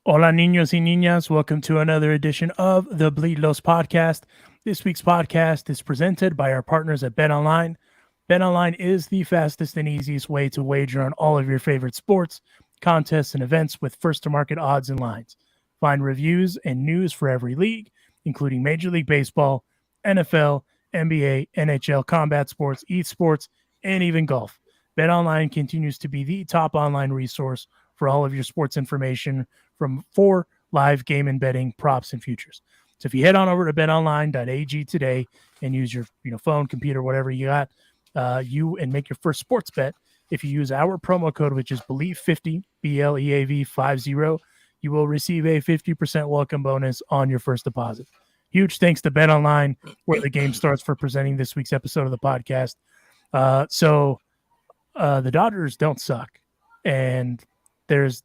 Hola, niños y niñas. Welcome to another edition of the Bleed Los podcast. This week's podcast is presented by our partners at BetOnline. BetOnline is the fastest and easiest way to wager on all of your favorite sports, contests, and events with first to market odds and lines. Find reviews and news for every league, including Major League Baseball, NFL, NBA, NHL, combat sports, esports, and even golf. BetOnline continues to be the top online resource for all of your sports information for live game and betting, props, and futures. So if you head on over to betonline.ag today and use your phone, computer, whatever you got, you and make your first sports bet. If you use our promo code, which is Believe50, BLEAV50, you will receive a 50% welcome bonus on your first deposit. Huge thanks to BetOnline, where the game starts, for presenting this week's episode of the podcast. The Dodgers don't suck, and there's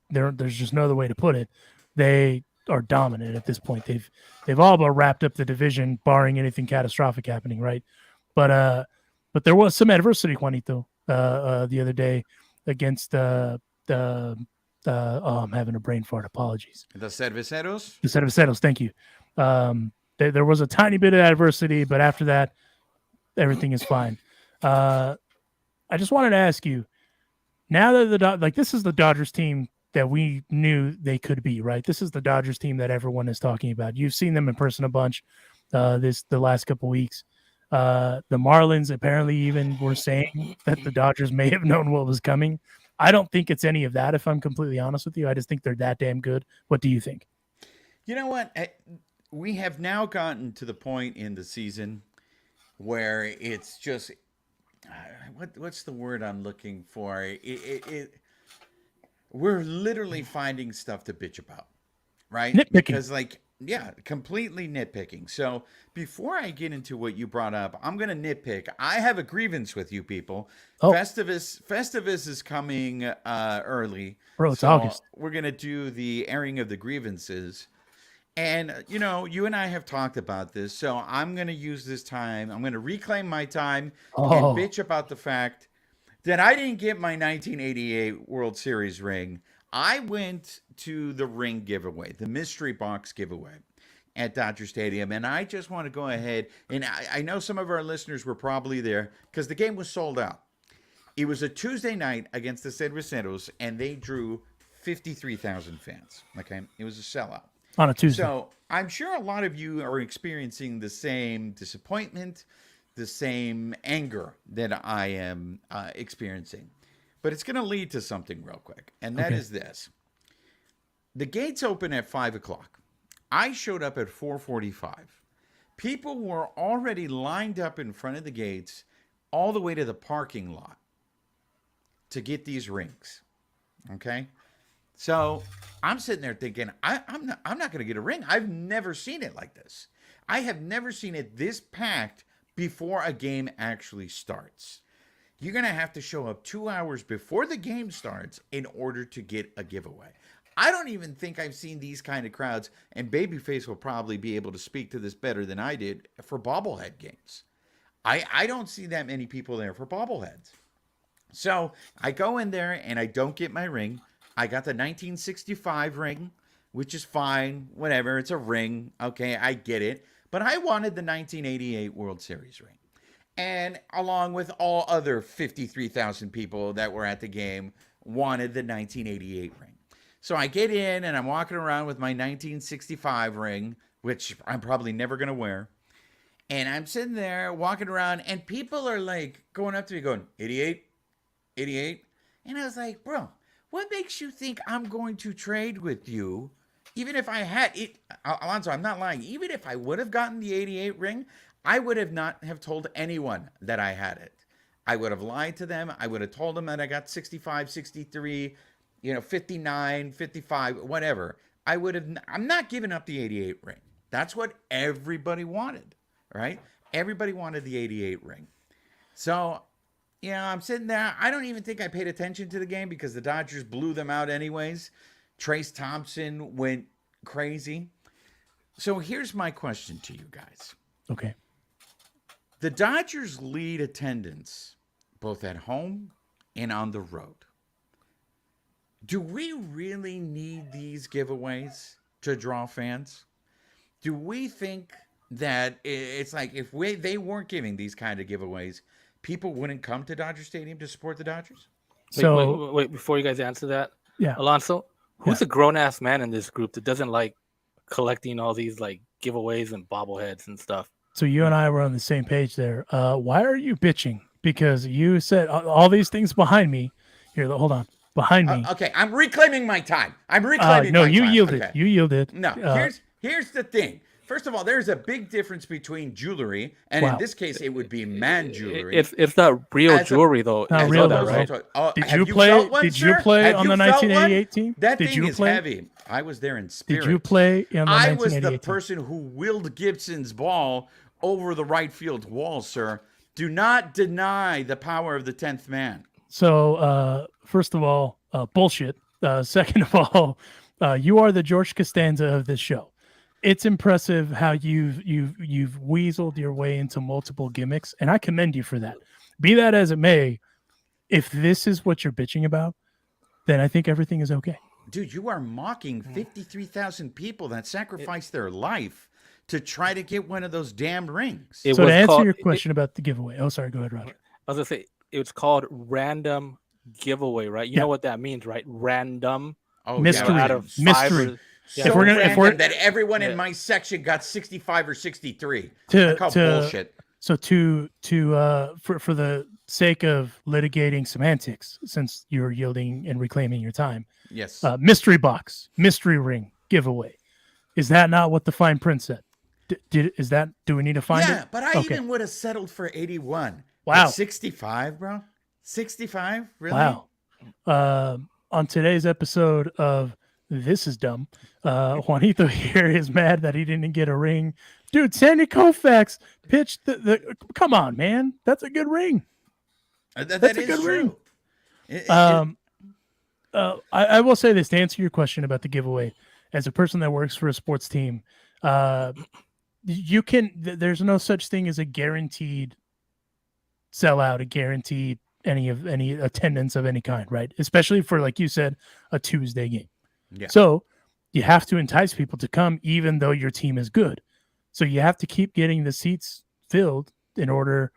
just no other way to put it. They are dominant at this point. They've all but wrapped up the division, barring anything catastrophic happening, right? But there was some adversity, Juanito, the other day against I'm having a brain fart. Apologies. The Cerveceros? The Cerveceros, thank you. There was a tiny bit of adversity, but after that, everything is fine. I just wanted to ask you, now that this is the Dodgers team that we knew they could be, right? This is the Dodgers team that everyone is talking about. You've seen them in person a bunch the last couple weeks. The Marlins apparently even were saying that the Dodgers may have known what was coming. I don't think it's any of that, if I'm completely honest with you. I just think they're that damn good. What do you think? You know what? We have now gotten to the point in the season where it's just what's the word I'm looking for? We're literally finding stuff to bitch about, right? Nitpicking. Because yeah, completely nitpicking. So before I get into what you brought up, I'm gonna nitpick. I have a grievance with you people. Oh, Festivus is coming early, bro, it's so August. we're gonna do the airing of the grievances. And you and I have talked about this, so I'm going to use this time. I'm going to reclaim my time and Oh, bitch about the fact that I didn't get my 1988 World Series ring. I went to the ring giveaway, the mystery box giveaway at Dodger Stadium, and I just want to go ahead, and I know some of our listeners were probably there because the game was sold out. It was a Tuesday night against the Cerveceros, and they drew 53,000 fans. Okay, it was a sellout. on a Tuesday. So I'm sure a lot of you are experiencing the same disappointment, the same anger that I am experiencing. But it's going to lead to something real quick, and that Okay. is this: the gates open at 5 o'clock. I showed up at 4:45. People were already lined up in front of the gates, all the way to the parking lot, to get these rings. Okay, so I'm sitting there thinking, I'm not going to get a ring. I've never seen it like this. I have never seen it this packed before a game actually starts. You're going to have to show up 2 hours before the game starts in order to get a giveaway. I don't even think I've seen these kind of crowds, and Babyface will probably be able to speak to this better than I did, for bobblehead games. I don't see that many people there for bobbleheads. So I go in there and I don't get my ring. I got the 1965 ring, which is fine. Whatever. It's a ring. Okay, I get it. But I wanted the 1988 World Series ring. And along with all other 53,000 people that were at the game, wanted the 1988 ring. So I get in and I'm walking around with my 1965 ring, which I'm probably never going to wear. And I'm sitting there walking around, and people are like going up to me going, 88, 88. And I was like, bro, what makes you think I'm going to trade with you? Even if I had it, Alonso, I'm not lying. Even if I would have gotten the 88 ring, I would have not have told anyone that I had it. I would have lied to them. I would have told them that I got 65, 63, 59, 55, whatever. I'm not giving up the 88 ring. That's what everybody wanted, right? Everybody wanted the 88 ring. So I'm sitting there. I don't even think I paid attention to the game because the Dodgers blew them out anyways. Trace Thompson went crazy. So here's my question to you guys. Okay. The Dodgers lead attendance both at home and on the road. Do we really need these giveaways to draw fans? Do we think that it's like if they weren't giving these kind of giveaways, people wouldn't come to Dodger Stadium to support the Dodgers? So Wait! Before you guys answer that, yeah, Alonso, yeah. who's a grown ass man in this group that doesn't like collecting all these like giveaways and bobbleheads and stuff? So you and I were on the same page there. Why are you bitching? Because you said all these things behind me. Here, hold on. Behind me. Okay, I'm reclaiming my time. I'm reclaiming No, my you time. yielded. Okay. You yielded. No, here's the thing. First of all, there's a big difference between jewelry, and in Wow. this case, it would be man jewelry. It's not real As a- jewelry though. Not You real know though, that, right? right? Oh, Did have you play? felt one, Did you sir? play Have on you the felt 1988 one? team? That Did thing you is play? heavy. I was there in spirit. Did you play on the I was 1988 the team? person who willed Gibson's ball over the right field wall, sir. Do not deny the power of the 10th man. So, first of all, bullshit. Second of all, you are the George Costanza of this show. It's impressive how you've weaseled your way into multiple gimmicks, and I commend you for that. Be that as it may, if this is what you're bitching about, then I think everything is okay. Dude, you are mocking 53,000 people that sacrificed their life to try to get one of those damn rings. It So was to answer called- your question about the giveaway, oh, sorry, go ahead, Roger. I was gonna say it's called random giveaway, right? You Yeah. know what that means, right? Random. Oh, Mystery. yeah. Out of Mystery. five or- So Yeah. If we're gonna- if random we're- that everyone in Yeah. my section got 65 or 63. To- I call to- bullshit. So for the sake of litigating semantics, since you're yielding and reclaiming your time, Yes. mystery box, mystery ring giveaway. Is that not what the fine print said? Do we need to find yeah, it? but I Okay. even would have settled for 81. Wow. But 65, bro? 65? Really? Wow. On today's episode of This Is Dumb, Juanito here is mad that he didn't get a ring. Dude, Sandy Koufax pitched the come on, man. That's a good ring. That That's a is good true. ring. It- I will say this to answer your question about the giveaway. As a person that works for a sports team, there's no such thing as a guaranteed sellout, a guaranteed any attendance of any kind, right? Especially for, like you said, a Tuesday game. yeah. So you have to entice people to come, even though your team is good. So you have to keep getting the seats filled in order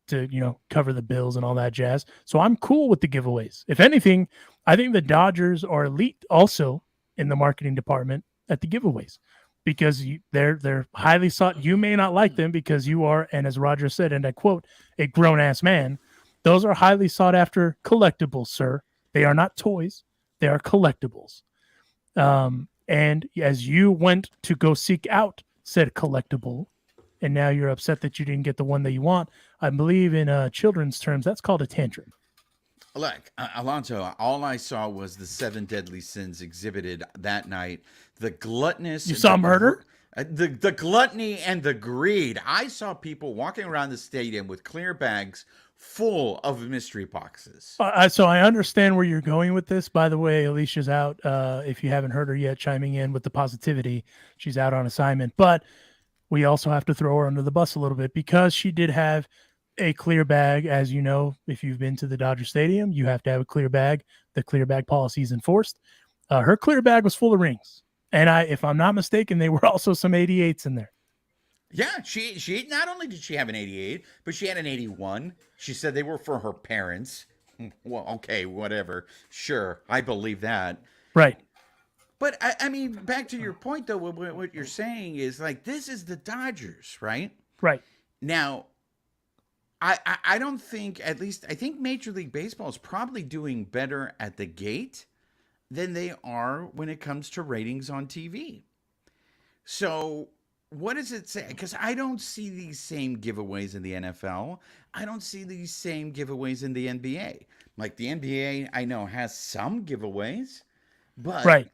to, cover the bills and all that jazz. So I'm cool with the giveaways. If anything, I think the Dodgers are elite also in the marketing department at the giveaways because they're highly sought. You may not like them because you are, and as Roger said, and I quote, a grown ass man. Those are highly sought after collectibles, sir. They are not toys. They are collectibles. And as you went to go seek out said collectible, and now you're upset that you didn't get the one that you want, I believe in children's terms, that's called a tantrum. Look, Alonso, all I saw was the 7 deadly sins exhibited that night. The gluttonous. You saw murder? The gluttony and the greed. I saw people walking around the stadium with clear bags full of mystery boxes. So I understand where you're going with this. By the way, Alicia's out. If you haven't heard her yet, chiming in with the positivity. She's out on assignment. But we also have to throw her under the bus a little bit because she did have a clear bag. As you know, if you've been to the Dodger Stadium, you have to have a clear bag. The clear bag policy is enforced. Her clear bag was full of rings. And if I'm not mistaken, there were also some 88s in there. Yeah, she not only did she have an 88, but she had an 81. She said they were for her parents. Well, okay, whatever. Sure, I believe that. Right. But I mean, back to your point though, what you're saying is like this is the Dodgers, right? Right. Now, I don't think, at least I think Major League Baseball is probably doing better at the gate than they are when it comes to ratings on TV. So what does it say? Because I don't see these same giveaways in the NFL. I don't see these same giveaways in the NBA. Like the NBA, I know has some giveaways, but Right.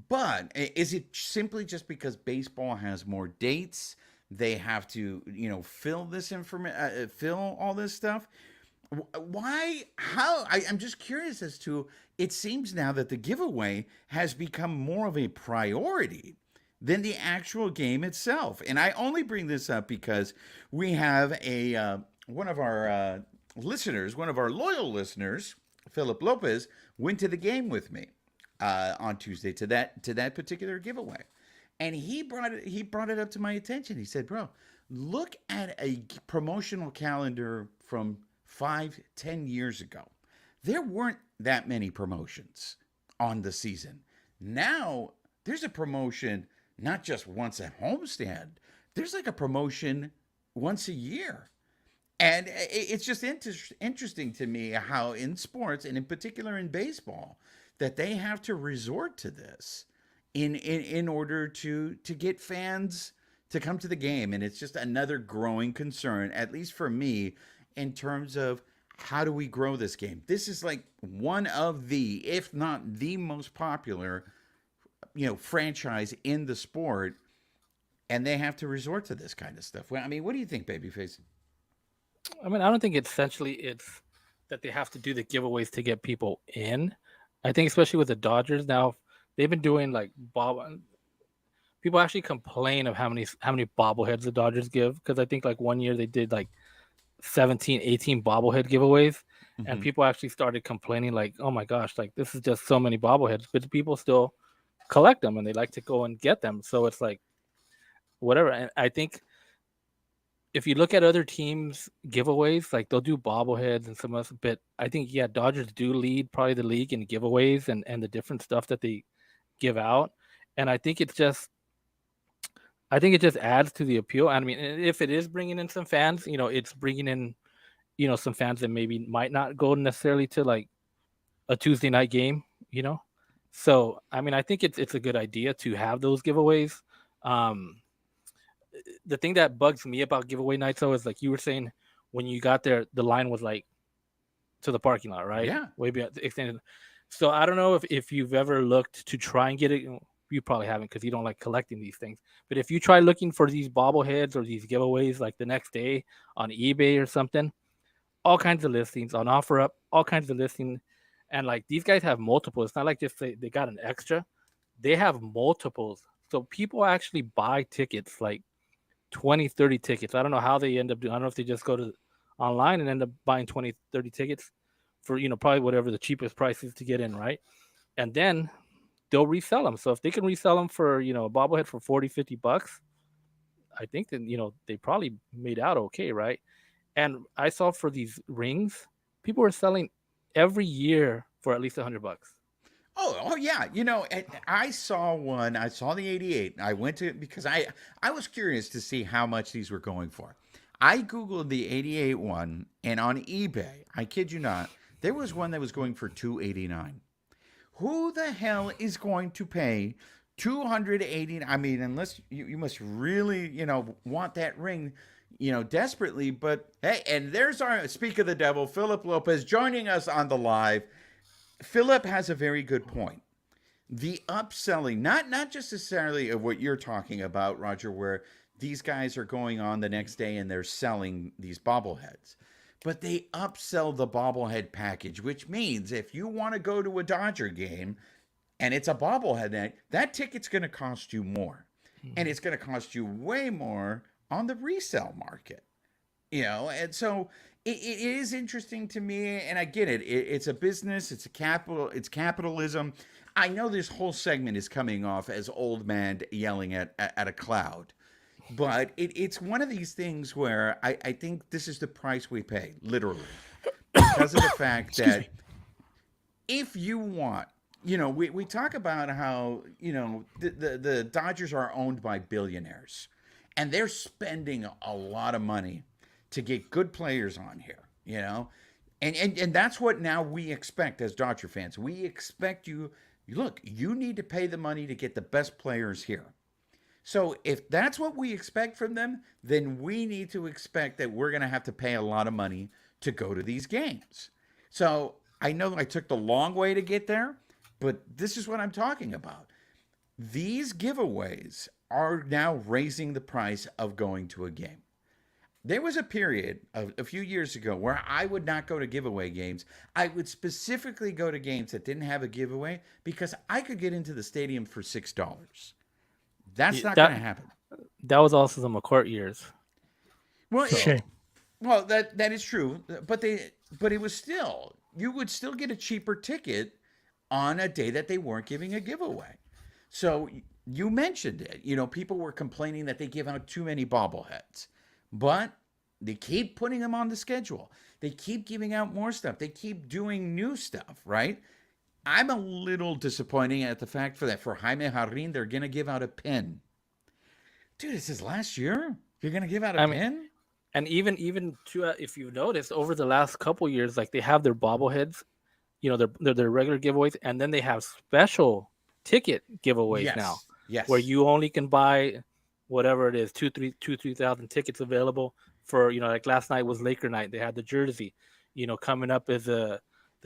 But is it simply just because baseball has more dates? They have to, fill this information, fill all this stuff. Why? How? I'm just curious as to. It seems now that the giveaway has become more of a priority than the actual game itself. And I only bring this up because we have one of our listeners, one of our loyal listeners, Philip Lopez went to the game with me on Tuesday to that particular giveaway, and he brought it up to my attention. He said, "Bro, look at a promotional calendar from 5-10 years ago. There weren't that many promotions on the season. Now there's a promotion not just once a homestand. There's like a promotion once a year." And it's just interesting to me how in sports, and in particular in baseball, that they have to resort to this in order to get fans to come to the game. And it's just another growing concern, at least for me, in terms of how do we grow this game. This is like one of the, if not the most popular, franchise in the sport, and they have to resort to this kind of stuff. Well, I mean, what do you think, Babyface? I mean, I don't think it's that they have to do the giveaways to get people in. I think especially with the Dodgers now, they've been doing like people actually complain of how many bobbleheads the Dodgers give, because I think like one year they did like 17, 18 bobblehead giveaways, and people actually started complaining like, oh my gosh, like this is just so many bobbleheads, but people still collect them and they like to go and get them. So it's like whatever. And I think if you look at other teams' giveaways, like they'll do bobbleheads and some other, but I think Dodgers do lead probably the league in giveaways and the different stuff that they give out. And I think it just adds to the appeal. I mean, if it is bringing in some fans, it's bringing in, some fans that maybe might not go necessarily to like a Tuesday night game, So, I mean, I think it's a good idea to have those giveaways. The thing that bugs me about giveaway nights, though, is like you were saying, when you got there, the line was like to the parking lot, right? Yeah. Way beyond extended. So I don't know if you've ever looked to try and get it. You probably haven't, because you don't like collecting these things. But if you try looking for these bobbleheads or these giveaways like the next day on eBay or something, all kinds of listings on OfferUp, all kinds of listings. And like these guys have multiple. It's not like just they got an extra. They have multiples. So people actually buy tickets, like 20, 30 tickets. I don't know how they end up doing. I don't know if they just go to online and end up buying 20, 30 tickets for, probably whatever the cheapest price is to get in, right? And then they'll resell them. So if they can resell them for, a bobblehead for 40, 50 bucks, I think that, they probably made out okay, right? And I saw for these rings, people are selling every year for at least $100. Oh yeah. I saw one. I saw the 88. I went to because I was curious to see how much these were going for. I Googled the 88 one, and on eBay, I kid you not, there was one that was going for $289. Who the hell is going to pay $280? I mean, unless you must really, want that ring, desperately. But hey, and there's our speak of the devil, Philip Lopez, joining us on the live. Philip has a very good point. The upselling, not just necessarily of what you're talking about, Roger, where these guys are going on the next day and they're selling these bobbleheads, but they upsell the bobblehead package, which means if you want to go to a Dodger game and it's a bobblehead night, that ticket's going to cost you more. And it's going to cost you way more on the resale market. And so it is interesting to me, and I get it. It's a business. It's capitalism. I know this whole segment is coming off as old man yelling at a cloud, but it's one of these things where I think this is the price we pay, literally, because of the fact that if you want, we talk about how, the Dodgers are owned by billionaires, and they're spending a lot of money to get good players on here, and that's what now we expect as Dodger fans. We expect you need to pay the money to get the best players here. So if that's what we expect from them, then we need to expect that we're going to have to pay a lot of money to go to these games. So I know I took the long way to get there, but this is what I'm talking about. These giveaways are now raising the price of going to a game. There was a period a few years ago where I would not go to giveaway games. I would specifically go to games that didn't have a giveaway because I could get into the stadium for $6. That's not going to happen. That was also the McCourt years. Well, Shame. Well, that is true, but it was still, you would still get a cheaper ticket on a day that they weren't giving a giveaway. So you mentioned it. You know, people were complaining that they give out too many bobbleheads, but they keep putting them on the schedule. They keep giving out more stuff. They keep doing new stuff, right? I'm a little disappointed at the fact for Jaime Jarrin, they're going to give out a pin. Dude, this is last year? You're going to give out a I mean, pin? and even to if you've noticed over the last couple years, like they have their bobbleheads, their regular giveaways, and then they have special ticket giveaways now, Yes. Yes. where you only can buy whatever it is, 3,000 tickets available for, like last night was Laker night. They had the jersey. Coming up is the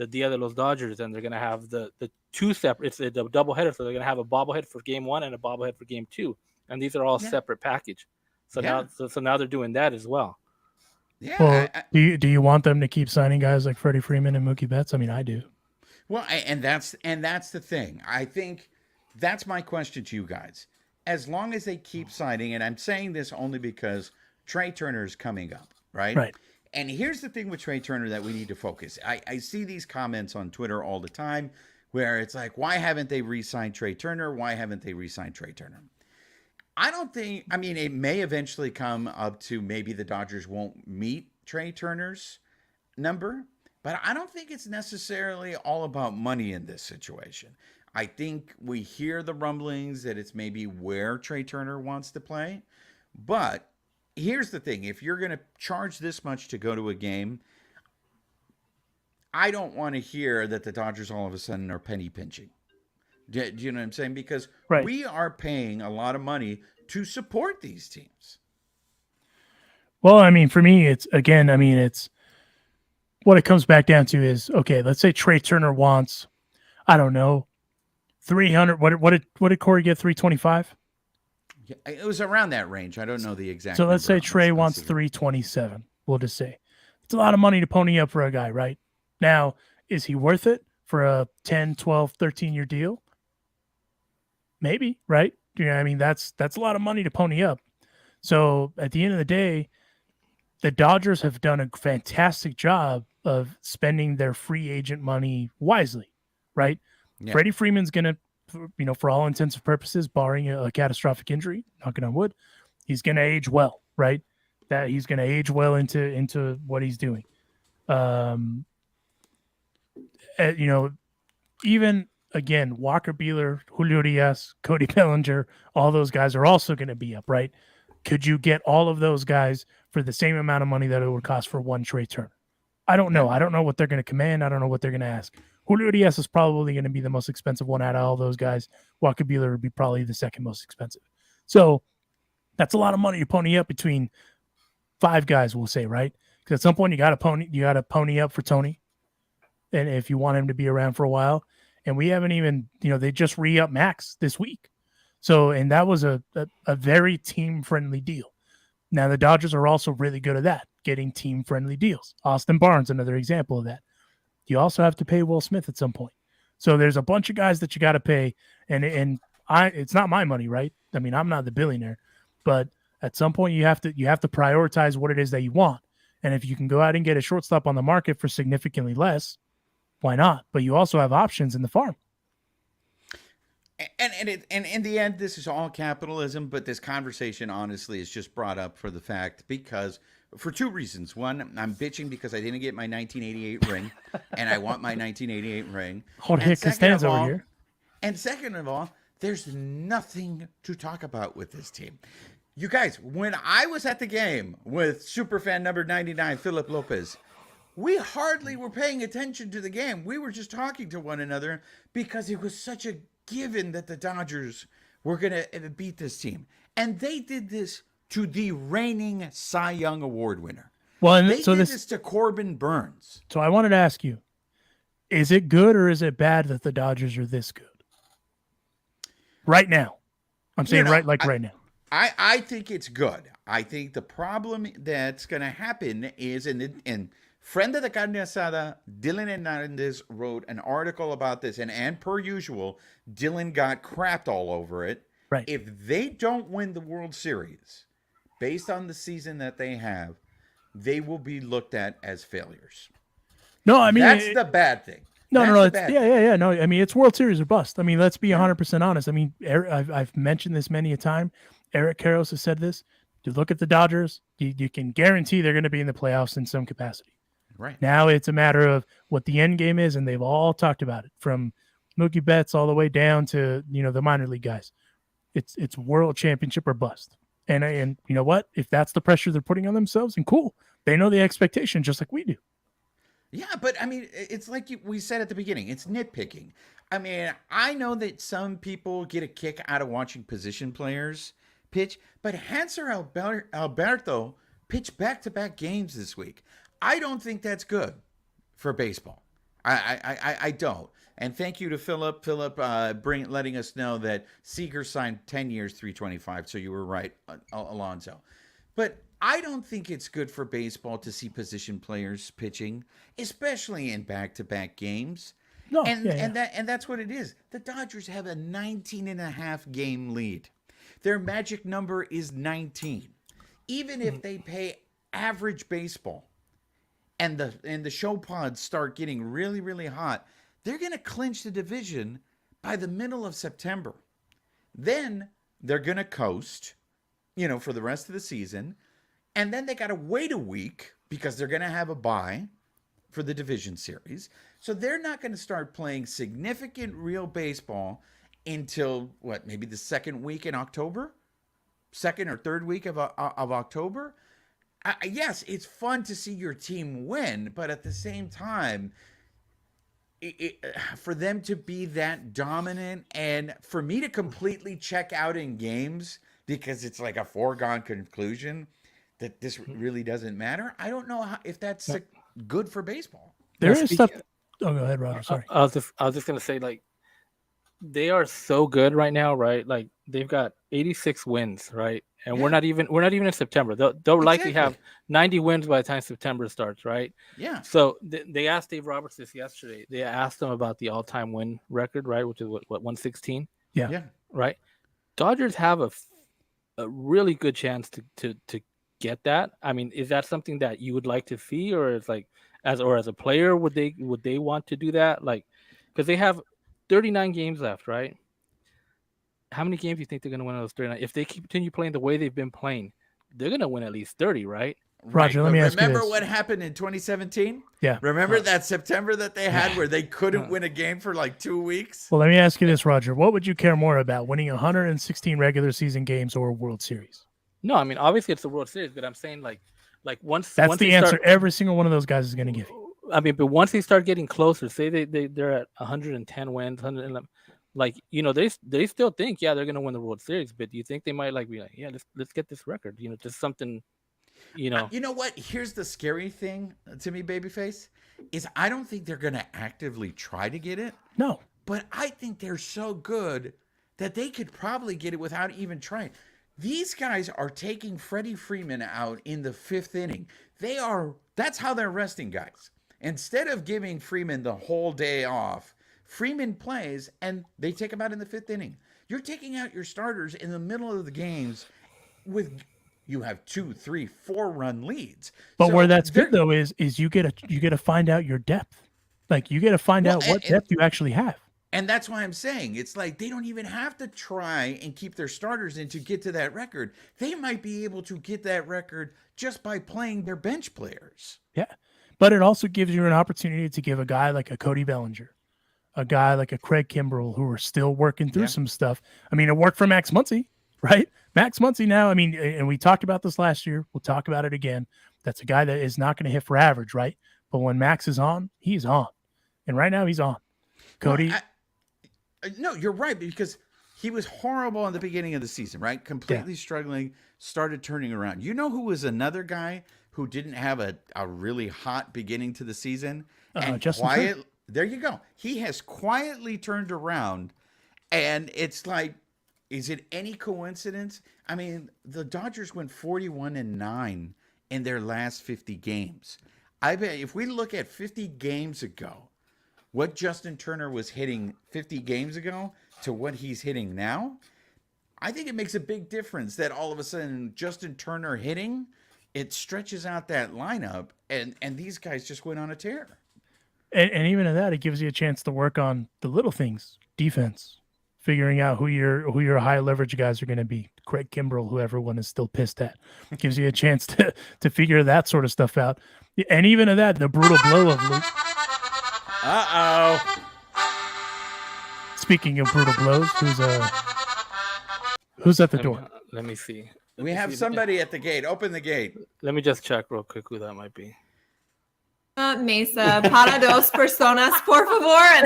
Dia de los Dodgers, and they're gonna have the two separate. It's the double header, so they're gonna have a bobblehead for game 1 and a bobblehead for game 2, and these are all Yeah. separate package. So Yeah. now they're doing that as well. Yeah. Well, do you want them to keep signing guys like Freddie Freeman and Mookie Betts? I mean, I do. Well, and that's the thing. I think that's my question to you guys. As long as they keep signing, and I'm saying this only because Trey Turner is coming up, right? Right. And here's the thing with Trey Turner that we need to focus. I see these comments on Twitter all the time where it's like, why haven't they re-signed Trey Turner? Why haven't they re-signed Trey Turner? I don't think, I mean, it may eventually come up to maybe the Dodgers won't meet Trey Turner's number, but I don't think it's necessarily all about money in this situation. I think we hear the rumblings that it's maybe where Trey Turner wants to play. But here's the thing. If you're going to charge this much to go to a game, I don't want to hear that the Dodgers all of a sudden are penny pinching. Do you know what I'm saying? Because Right. we are paying a lot of money to support these teams. Well, I mean, for me, it's what it comes back down to is, okay, let's say Trey Turner wants, I don't know, 300. What did Corey get? 325? Yeah, it was around that range. I don't know the exact. So let's say number. Trey Let's wants see. 327. We'll just say it's a lot of money to pony up for a guy, right? Now, is he worth it for a 10, 12, 13-year deal? Maybe, right? I mean, that's a lot of money to pony up. So at the end of the day, the Dodgers have done a fantastic job of spending their free agent money wisely, right? Yeah. Freddie Freeman's going to, for all intents and purposes, barring a catastrophic injury, knocking on wood, he's going to age well, right? That he's going to age well into what he's doing. Even again, Walker Buehler, Julio Diaz, Cody Bellinger, all those guys are also going to be up, right? Could you get all of those guys for the same amount of money that it would cost for one Trey Turner? I don't know. I don't know what they're going to command. I don't know what they're going to ask. Julio Diaz is probably going to be the most expensive one out of all those guys. Walker Buehler would be probably the second most expensive. So that's a lot of money to pony up between 5 guys, we'll say, right? Because at some point you got to pony up for Tony, and if you want him to be around for a while. And we haven't even, they just re-up Max this week. So, and that was a very team-friendly deal. Now, the Dodgers are also really good at that, getting team-friendly deals. Austin Barnes, another example of that. You also have to pay Will Smith at some point. So there's a bunch of guys that you got to pay, and it's not my money, right? I mean, I'm not the billionaire, but at some point you have to prioritize what it is that you want. And if you can go out and get a shortstop on the market for significantly less, why not? But you also have options in the farm. And in the end, this is all capitalism. But this conversation, honestly, is just brought up for the fact for 2 reasons. One, I'm bitching because I didn't get my 1988 ring, and I want my 1988 ring. Jorge Costanza over here. And second of all, there's nothing to talk about with this team. You guys, when I was at the game with superfan number 99, Philip Lopez, we hardly were paying attention to the game. We were just talking to one another because it was such a given that the Dodgers were going to beat this team. And they did this to the reigning Cy Young Award winner. Well, and they did this to Corbin Burns. So I wanted to ask you, is it good or is it bad that the Dodgers are this good? Right now. I'm saying right now. I think it's good. I think the problem that's going to happen is, and friend of the Carne Asada, Dylan Hernandez, wrote an article about this, and per usual, Dylan got crapped all over it. Right. If they don't win the World Series, based on the season that they have, they will be looked at as failures. No, I mean That's the bad thing. no, That's no, no. the It's bad yeah, thing. yeah, yeah. No, I mean it's World Series or bust. I mean, let's be Yeah. 100% honest. I mean, I've mentioned this many a time. Eric Karros has said this. You look at the Dodgers, you can guarantee they're going to be in the playoffs in some capacity. Right. Now it's a matter of what the end game is, and they've all talked about it from Mookie Betts all the way down to the minor league guys. It's world championship or bust. And you know what? If that's the pressure they're putting on themselves, and cool, they know the expectation just like we do. Yeah, but I mean, it's like we said at the beginning. It's nitpicking. I mean, I know that some people get a kick out of watching position players pitch, but Hanser Alberto pitched back-to-back games this week. I don't think that's good for baseball. I don't. And thank you to Philip. Philip, letting us know that Seager signed 10 years, 325. So you were right, Alonso. But I don't think it's good for baseball to see position players pitching, especially in back-to-back games. No, And yeah, yeah. and that's what it is. The Dodgers have a 19 and a half game lead. Their magic number is 19. Even if they play average baseball and the show pods start getting really, really hot, they're going to clinch the division by the middle of September. Then they're going to coast, for the rest of the season. And then they got to wait a week because they're going to have a bye for the division series. So they're not going to start playing significant real baseball until maybe the second week in October? Second or third week of October? Yes, it's fun to see your team win, but at the same time, for them to be that dominant and for me to completely check out in games because it's like a foregone conclusion that this really doesn't matter, I don't know if that's good for baseball. There Now, is stuff. Oh, go ahead, Roger. Sorry. I was just gonna say, like, they are so good right now, right? Like, they've got 86 wins, right? And Yeah. we're not even in September. They'll likely have Exactly. 90 wins by the time September starts, right? Yeah. So they asked Dave Roberts this yesterday. They asked him about the all-time win record, right, which is what 116, Yeah. Yeah. right? Dodgers have a really good chance to get that. I mean, is that something that you would like to see, or is like as a player would they want to do that? Like, because they have 39 games left, right? How many games do you think they're going to win out of those 39? If they continue playing the way they've been playing, they're going to win at least 30, right? Roger, Right. let But me ask you remember this. what happened in 2017? Yeah. Remember that September that they had where they couldn't win a game for like 2 weeks? Well, let me ask you this, Roger. What would you care more about, winning 116 regular season games or a World Series? No, I mean, obviously it's the World Series, but I'm saying like once That's once the they answer start, every single one of those guys is going to give you. I mean, but once they start getting closer, say they're at 110 wins, 111, like, they still think, yeah, they're going to win the World Series, but do you think they might be like, yeah, let's get this record, just something, You know what? Here's the scary thing to me, Babyface, is I don't think they're going to actively try to get it, No. but I think they're so good that they could probably get it without even trying. These guys are taking Freddie Freeman out in the 5th inning. That's how they're resting guys. Instead of giving Freeman the whole day off, Freeman plays and they take him out in the 5th inning. You're taking out your starters in the middle of the games you have 2, 3, 4 run leads. But So where that's they're- good though is you get to find out your depth. Like you get to find Well, out what depth you actually have. And that's why I'm saying it's like they don't even have to try and keep their starters in to get to that record. They might be able to get that record just by playing their bench players. Yeah. But it also gives you an opportunity to give a guy like a Cody Bellinger, a guy like a Craig Kimbrell, who are still working through some stuff. I mean, it worked for Max Muncy, right? Max Muncy now, I mean, and we talked about this last year. We'll talk about it again. That's a guy that is not going to hit for average, right? But when Max is on, he's on. And right now he's on. Cody. Well, no, you're right, because he was horrible in the beginning of the season, right? Completely struggling, started turning around. You know who was another guy who didn't have a really hot beginning to the season? And Justin there you go. He has quietly turned around, and it's like, is it any coincidence? I mean, the Dodgers went 41-9 in their last 50 games. I bet if we look at 50 games ago, what Justin Turner was hitting 50 games ago to what he's hitting now, I think it makes a big difference that all of a sudden Justin Turner hitting, it stretches out that lineup, and these guys just went on a tear. And even at that, it gives you a chance to work on the little things, defense, figuring out who your high leverage guys are going to be. Craig Kimbrell, who everyone is still pissed at, gives you a chance to figure that sort of stuff out. And even at that, the brutal blow of Luke. Speaking of brutal blows, who's at the door? Let me see. We have somebody at the gate. Open the gate. Let me just check real quick who that might be. Mesa, para dos personas, por favor.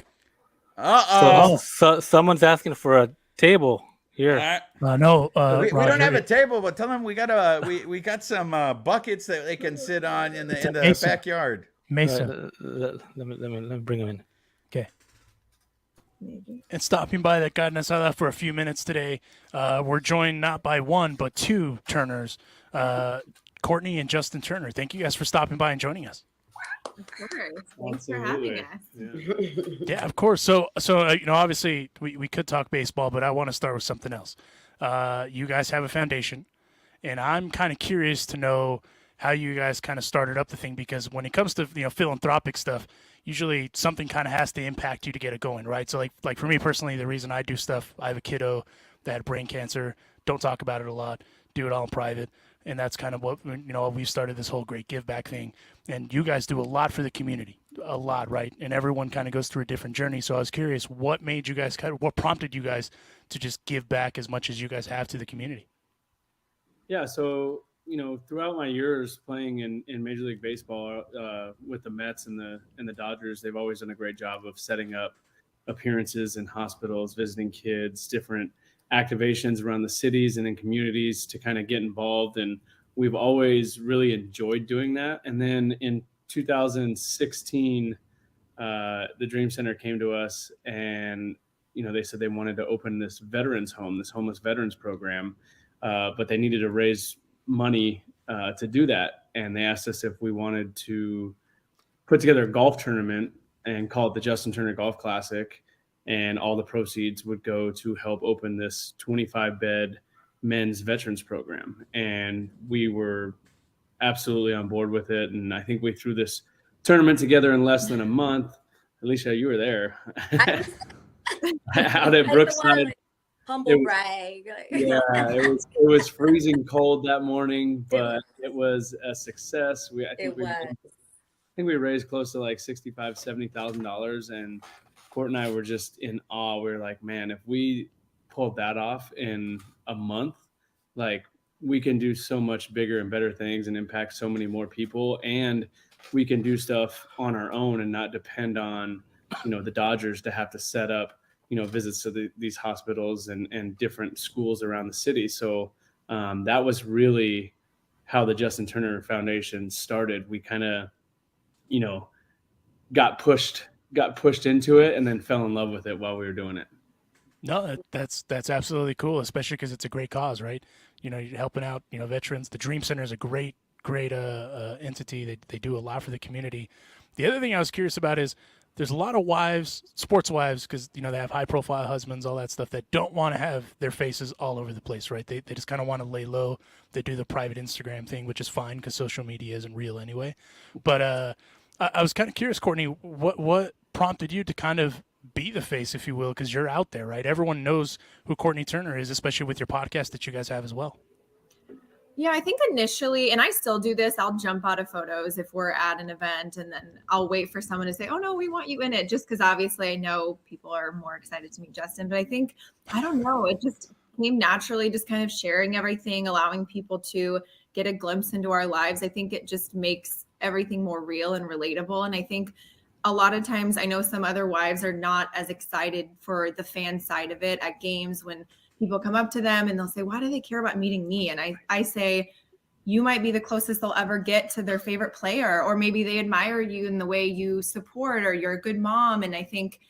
So someone's asking for a table here. No, we don't have a table, but tell them we got some buckets that they can sit on in the backyard. Mesa. Let me bring him in. Okay. And stopping by that got Asada for a few minutes today. We're joined not by one but two Turners, Kourtney and Justin Turner. Thank you guys for stopping by and joining us. Of course. Thanks for having us. Yeah, of course. So obviously we could talk baseball, but I want to start with something else. You guys have a foundation, and I'm kind of curious to know how you guys kind of started up the thing, because when it comes to philanthropic stuff, usually something kind of has to impact you to get it going, right? So like for me personally, the reason I do stuff, I have a kiddo that had brain cancer. Don't talk about it a lot. Do it all in private. And that's kind of what, we started this whole great give back thing. And you guys do a lot for the community, a lot, right? And everyone kind of goes through a different journey. So I was curious, what prompted you guys to just give back as much as you guys have to the community? Yeah. So, throughout my years playing in Major League Baseball with the Mets and the Dodgers, they've always done a great job of setting up appearances in hospitals, visiting kids, different activations around the cities and in communities to kind of get involved. And we've always really enjoyed doing that. And then in 2016, the Dream Center came to us and, they said they wanted to open this veterans home, this homeless veterans program, but they needed to raise money to do that. And they asked us if we wanted to put together a golf tournament and call it the Justin Turner Golf Classic. And all the proceeds would go to help open this 25-bed men's veterans program. And we were absolutely on board with it. And I think we threw this tournament together in less than a month. Alicia, you were there. Out at Brookside. Humble brag. Yeah, it was freezing cold that morning, but it was a success. I think we raised close to like $65,000-$70,000, and Court and I were just in awe. We were like, man, if we pulled that off in a month, like we can do so much bigger and better things and impact so many more people. And we can do stuff on our own and not depend on, the Dodgers to have to set up, visits to these hospitals and different schools around the city. So that was really how the Justin Turner Foundation started. We kind of, got pushed into it and then fell in love with it while we were doing it. No, that's absolutely cool, especially because it's a great cause, right? You're helping out, veterans. The Dream Center is a great entity. They do a lot for the community. The other thing I was curious about is there's a lot of wives, sports wives, because, they have high profile husbands, all that stuff, that don't want to have their faces all over the place, right? They just kind of want to lay low. They do the private Instagram thing, which is fine because social media isn't real anyway. But I was kind of curious, Kourtney, what prompted you to kind of be the face, if you will, because you're out there, right? Everyone knows who Kourtney Turner is, especially with your podcast that you guys have as well. Yeah, I think initially, and I still do this, I'll jump out of photos if we're at an event, and then I'll wait for someone to say, oh no, we want you in it, just because obviously I know people are more excited to meet Justin. But I think, I don't know, it just came naturally, just kind of sharing everything, allowing people to get a glimpse into our lives. I think it just makes everything more real and relatable. And I think a lot of times, I know some other wives are not as excited for the fan side of it at games when people come up to them and they'll say, why do they care about meeting me? And I say, you might be the closest they'll ever get to their favorite player, or maybe they admire you in the way you support, or you're a good mom. And I think,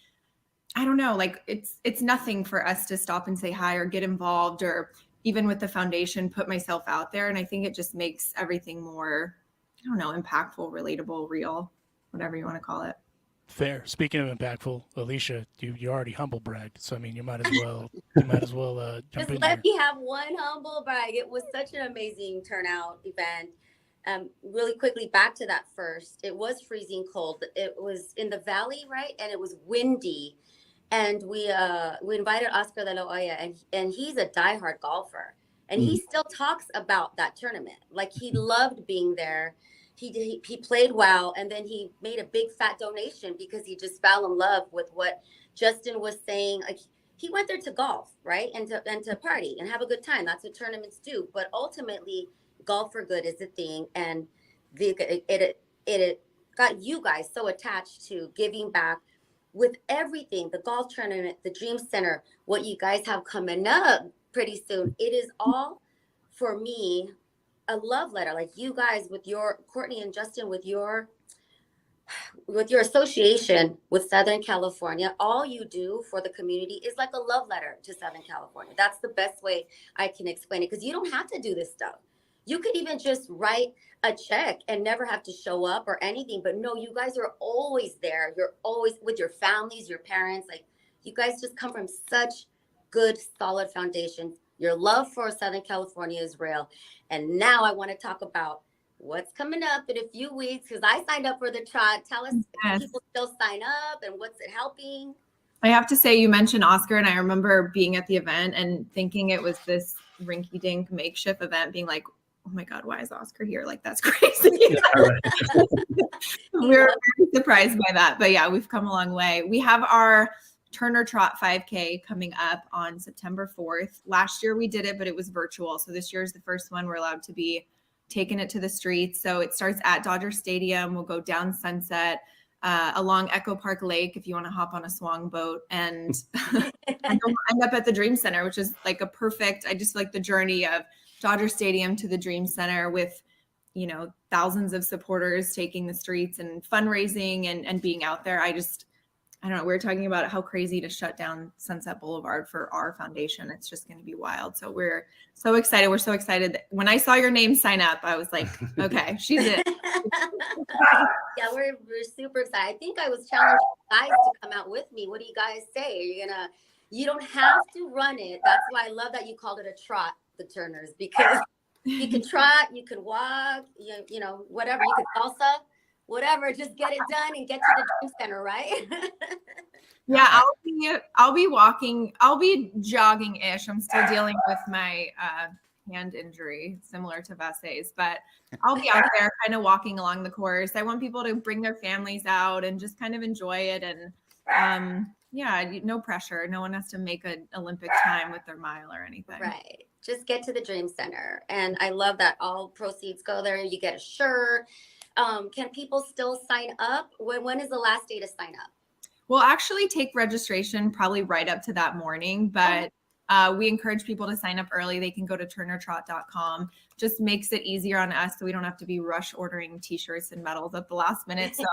I don't know, like it's nothing for us to stop and say hi or get involved, or even with the foundation, put myself out there. And I think it just makes everything more, I don't know, impactful, relatable, real, whatever you want to call it. Fair. Speaking of impactful, Alicia, you already humble bragged, so I mean, you might as well jump Just in let here. me have one humble brag. It was such an amazing turnout event. Really quickly back to that first. It was freezing cold. It was in the valley, right? And it was windy. And we invited Oscar de la Hoya, and he's a diehard golfer. And he still talks about that tournament. Like, he loved being there. He played well, and then he made a big fat donation because he just fell in love with what Justin was saying. Like, he went there to golf, right? And to party and have a good time. That's what tournaments do. But ultimately, golf for good is a thing, and it got you guys so attached to giving back with everything, the golf tournament, the Dream Center, what you guys have coming up pretty soon. It is all, for me, a love letter. Like, you guys with your, Kourtney and Justin, with your association with Southern California, all you do for the community is like a love letter to Southern California. That's the best way I can explain it, because you don't have to do this stuff. You could even just write a check and never have to show up or anything. But no, you guys are always there. You're always with your families, your parents. Like, you guys just come from such good, solid foundations. Your love for Southern California is real. And now I want to talk about what's coming up in a few weeks, because I signed up for the trot. Tell us if people still sign up and what's it helping. I have to say, you mentioned Oscar, and I remember being at the event and thinking it was this rinky-dink makeshift event, being like, oh my God, why is Oscar here? Like, that's crazy. We were very surprised by that. But yeah, we've come a long way. We have our Turner Trot 5K coming up on September 4th. Last year we did it, but it was virtual. So this year is the first one we're allowed to be taking it to the streets. So it starts at Dodger Stadium. We'll go down Sunset, along Echo Park Lake if you want to hop on a swang boat, and end up at the Dream Center, which is like a perfect, I just like the journey of Dodger Stadium to the Dream Center with, you know, thousands of supporters taking the streets and fundraising and being out there. I don't know. We were talking about how crazy to shut down Sunset Boulevard for our foundation. It's just going to be wild. So we're so excited. We're so excited. When I saw your name sign up, I was like, okay, she's it. Yeah, we're super excited. I think I was challenging guys to come out with me. What do you guys say? You don't have to run it. That's why I love that you called it a trot, the Turners, because you can trot, you can walk, you know, whatever, you can salsa, whatever, just get it done and get to the Dream Center, right? Yeah, I'll be walking, I'll be jogging-ish. I'm still dealing with my hand injury, similar to Vasey's, but I'll be out there kind of walking along the course. I want people to bring their families out and just kind of enjoy it. And yeah, no pressure. No one has to make an Olympic time with their mile or anything. Right. Just get to the Dream Center. And I love that all proceeds go there. You get a shirt. Can people still sign up? When is the last day to sign up? We'll actually take registration probably right up to that morning, but we encourage people to sign up early. They can go to turnertrot.com. Just makes it easier on us so we don't have to be rush ordering t-shirts and medals at the last minute. So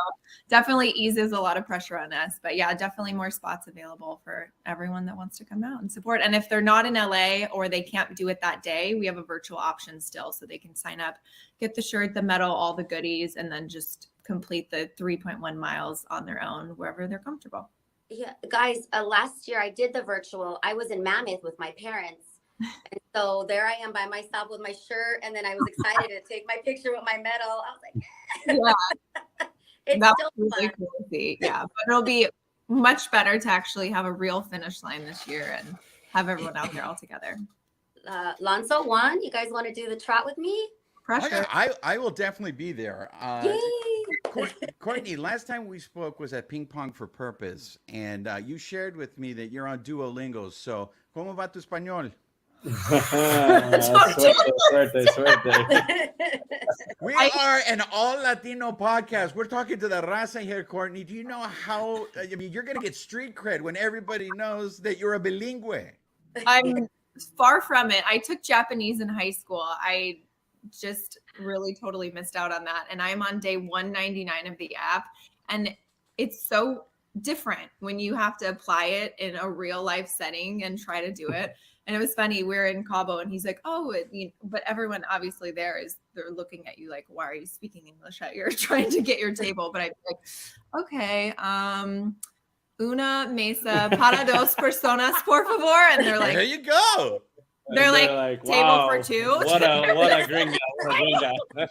definitely eases a lot of pressure on us. But yeah, definitely more spots available for everyone that wants to come out and support. And if they're not in LA or they can't do it that day, we have a virtual option still, so they can sign up, get the shirt, the medal, all the goodies, and then just complete the 3.1 miles on their own wherever they're comfortable. Yeah, guys, last year I did the virtual. I was in Mammoth with my parents. And so there I am by myself with my shirt. And then I was excited to take my picture with my medal. I was like, yeah. It's that still was really fun. cool to see. Yeah, but it'll be much better to actually have a real finish line this year and have everyone out there all together. Lonzo, Juan, you guys want to do the trot with me? Pressure. I will definitely be there. Yay! Kourtney, last time we spoke was at Ping Pong for Purpose, and you shared with me that you're on Duolingo. So, ¿cómo va tu español? Suerte. We are an all-Latino podcast. We're talking to the raza here, Kourtney. Do you know how, I mean, you're going to get street cred when everybody knows that you're a bilingüe. I'm far from it. I took Japanese in high school. I just really totally missed out on that. And I'm on day 199 of the app. And it's so different when you have to apply it in a real life setting and try to do it. And it was funny. We're in Cabo and he's like, oh, but everyone obviously they're looking at you like, why are you speaking English at you're trying to get your table? But I'd be like, okay, una mesa para dos personas, por favor. And they're like, there you go. They're like table wow, for two. What a gringo. What a gringo. And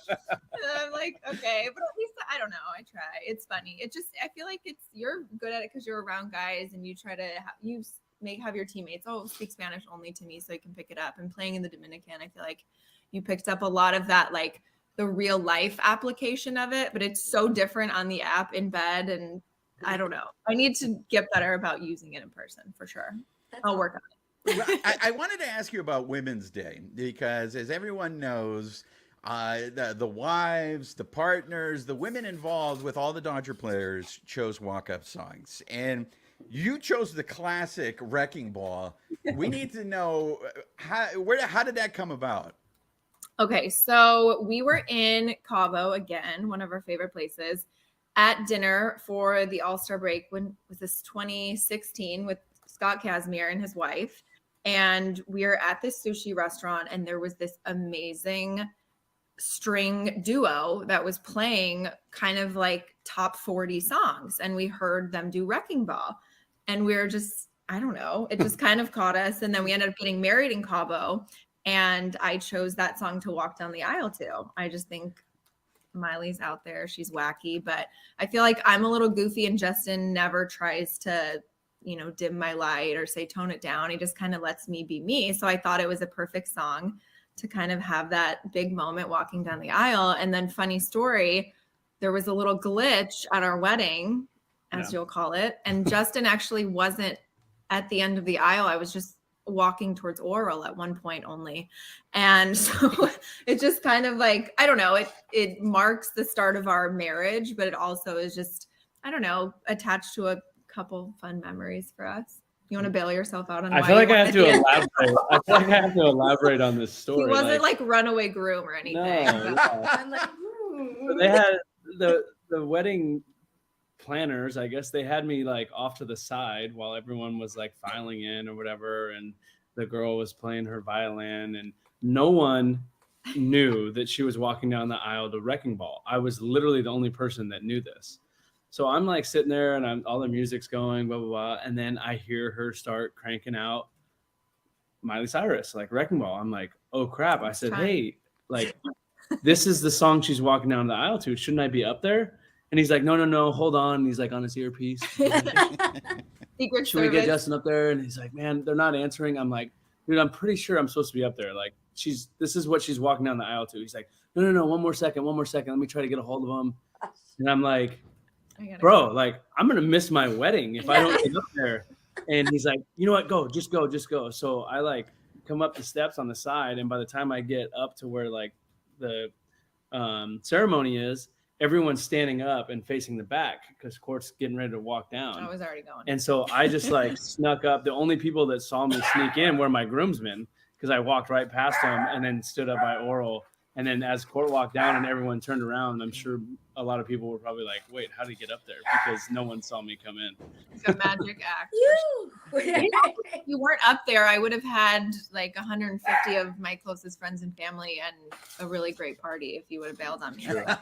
I'm like, okay, but at least I don't know. I try. It's funny. I feel like you're good at it because you're around guys and you try to have your teammates speak Spanish only to me so you can pick it up. And playing in the Dominican, I feel like you picked up a lot of that, like the real life application of it, but it's so different on the app in bed. And I don't know. I need to get better about using it in person for sure. I'll work on it. Well, I wanted to ask you about Women's Day because, as everyone knows, the wives, the partners, the women involved with all the Dodger players chose walk-up songs, and you chose the classic "Wrecking Ball." We need to know how did that come about? Okay, so we were in Cabo again, one of our favorite places, at dinner for the All-Star break. When was this? 2016 with Scott Kazmir and his wife. And we were at this sushi restaurant and there was this amazing string duo that was playing kind of like top 40 songs. And we heard them do Wrecking Ball. And we were just, I don't know, it just kind of caught us. And then we ended up getting married in Cabo. And I chose that song to walk down the aisle to. I just think Miley's out there. She's wacky. But I feel like I'm a little goofy and Justin never tries to dim my light or say tone it down. He just kind of lets me be me. So I thought it was a perfect song to kind of have that big moment walking down the aisle. And then funny story, there was a little glitch at our wedding, as you'll call it. And Justin actually wasn't at the end of the aisle. I was just walking towards oral at one point only. And so it just kind of like, I don't know, it marks the start of our marriage, but it also is just, I don't know, attached to a couple fun memories for us. You want to bail yourself out on? I feel like I have to elaborate on this story. He wasn't like runaway groom or anything. No, I'm like, so they had the wedding planners. I guess they had me like off to the side while everyone was like filing in or whatever, and the girl was playing her violin, and no one knew that she was walking down the aisle to Wrecking Ball. I was literally the only person that knew this. So I'm like sitting there and all the music's going, blah, blah, blah. And then I hear her start cranking out Miley Cyrus, like Wrecking Ball. I'm like, oh crap. I said, hey, like, this is the song she's walking down the aisle to. Shouldn't I be up there? And he's like, no, hold on. And he's like on his earpiece. Secret Should we get Justin up there? And he's like, man, they're not answering. I'm like, dude, I'm pretty sure I'm supposed to be up there. Like, this is what she's walking down the aisle to. He's like, no, one more second. Let me try to get a hold of him. And I'm like, bro, like, I'm going to miss my wedding if I don't get up there. And he's like, you know what? Just go. So I like come up the steps on the side. And by the time I get up to where like the ceremony is, everyone's standing up and facing the back because Court's getting ready to walk down. I was already going. And so I just like snuck up. The only people that saw me sneak in were my groomsmen because I walked right past them and then stood up by oral. And then as Court walked down and everyone turned around, I'm sure a lot of people were probably like, wait, how did he get up there? Because no one saw me come in. It's a magic act. If you weren't up there, I would have had like 150 of my closest friends and family and a really great party if you would have bailed on me. I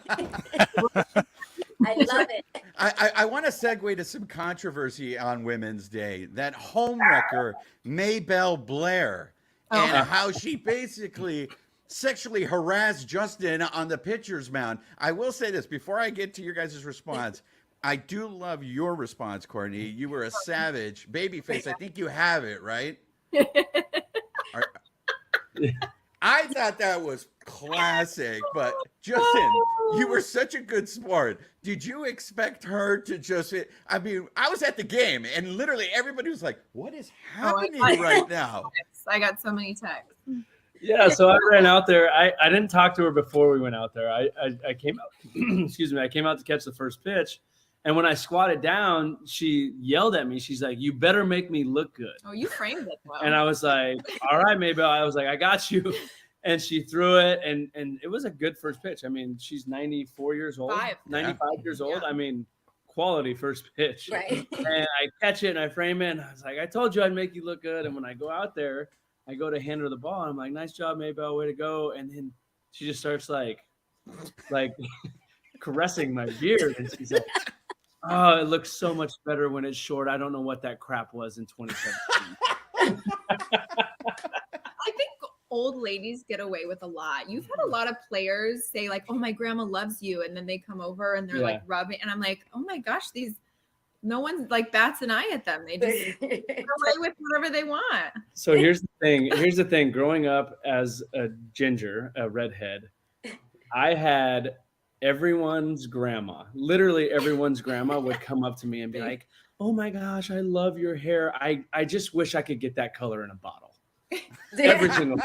love it. I want to segue to some controversy on Women's Day. That homewrecker, Maybelle Blair, and how she basically sexually harassed Justin on the pitcher's mound. I will say this before I get to your guys' response. I do love your response, Kourtney. You were a savage. Babyface, I think you have it, right? I thought that was classic, but Justin, you were such a good sport. Did you expect her to just, I mean, I was at the game and literally everybody was like, what is happening right now? I got so many texts. Yeah, so I ran out there. I didn't talk to her before we went out there. I came out, excuse me, I came out to catch the first pitch. And when I squatted down, she yelled at me. She's like, you better make me look good. Oh, you framed it well. And I was like, all right, Maybelle. I was like, I got you. And she threw it. And it was a good first pitch. I mean, she's 94 years old, 95 years old. I mean, quality first pitch. Right. And I catch it and I frame it. And I was like, I told you I'd make you look good. And when I go out there, I go to hand her the ball. And I'm like, nice job, Maybelle. Way to go. And then she just starts like caressing my beard. And she's like, oh, it looks so much better when it's short. I don't know what that crap was in 2017. I think old ladies get away with a lot. You've had a lot of players say like, "Oh, my grandma loves you," and then they come over and they're like rubbing, and I'm like, "Oh my gosh, no one like bats an eye at them. They just get away with whatever they want." So here's the thing. Growing up as a ginger, a redhead, I had literally everyone's grandma would come up to me and be like, "Oh my gosh, I love your hair. I just wish I could get that color in a bottle." Every single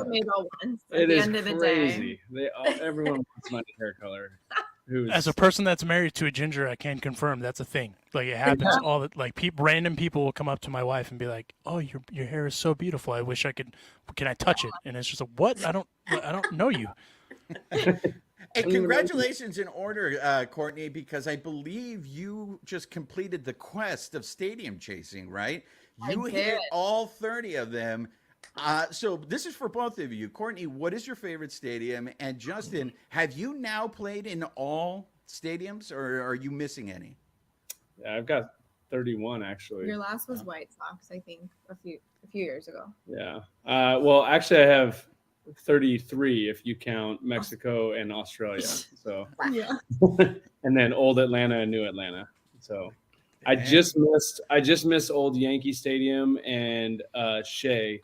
Maybelle once at it the is end of the crazy. day. Everyone wants my hair color. As a person that's married to a ginger, I can confirm that's a thing. Like it happens all the like random people will come up to my wife and be like, "Oh, your hair is so beautiful. I wish I could. Can I touch it?" And it's just like, "What? I don't know you." Hey, congratulations in order, Kourtney, because I believe you just completed the quest of stadium chasing, right? You hit all 30 of them. So this is for both of you. Kourtney, what is your favorite stadium? And Justin, have you now played in all stadiums, or are you missing any? Yeah, I've got 31 actually. Your last was White Sox, I think, a few years ago. Yeah. Well, actually, I have 33 if you count Mexico and Australia. So Yeah. and then old Atlanta and new Atlanta. So I just missed old Yankee Stadium and Shea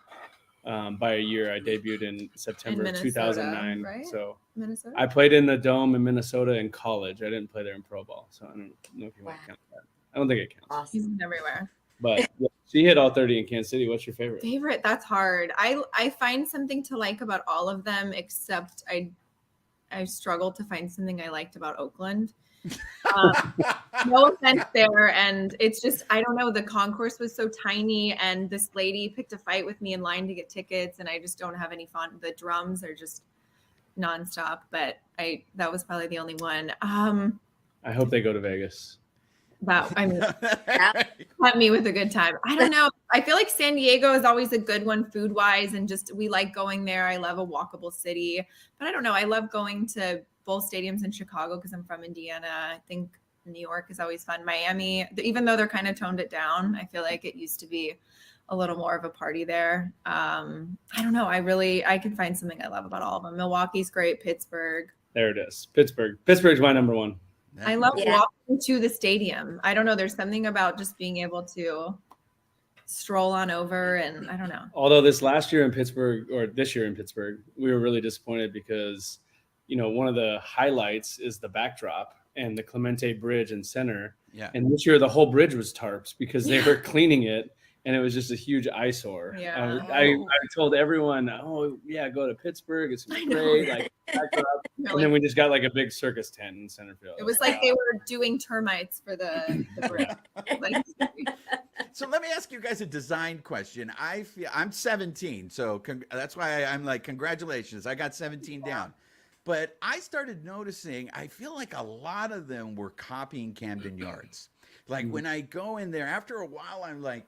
by a year. I debuted in September 2009. Right? So Minnesota. I played in the Dome in Minnesota in college. I didn't play there in pro ball, so I don't know if you want to count that. I don't think it counts. Awesome. He's been everywhere. But yeah, she hit all 30 in Kansas City. What's your favorite? That's hard. I find something to like about all of them, except I struggle to find something I liked about Oakland. No offense there, and it's just I don't know. The concourse was so tiny, and this lady picked a fight with me in line to get tickets, and I just don't have any fun. The drums are just nonstop, but that was probably the only one. I hope they go to Vegas. Cut me with a good time. I don't know. I feel like San Diego is always a good one food wise, and just we like going there. I love a walkable city, but I don't know. I love going to both stadiums in Chicago because I'm from Indiana. I think New York is always fun. Miami, even though they're kind of toned it down, I feel like it used to be a little more of a party there. I don't know. I can find something I love about all of them. Milwaukee's great. Pittsburgh. There it is. Pittsburgh's my number one. I love walking to the stadium. I don't know. There's something about just being able to stroll on over, and I don't know. Although this year in Pittsburgh, we were really disappointed because, one of the highlights is the backdrop and the Clemente Bridge in center. Yeah. And this year the whole bridge was tarps because they were cleaning it. And it was just a huge eyesore. Yeah. I told everyone, "Oh yeah, go to Pittsburgh. It's great." Like, and then we just got like a big circus tent in center field. It was like they were doing termites for the bridge. So let me ask you guys a design question. I'm 17, so that's why I'm like, congratulations. I got 17 down. But I started noticing, I feel like a lot of them were copying Camden Yards. Like when I go in there, after a while, I'm like,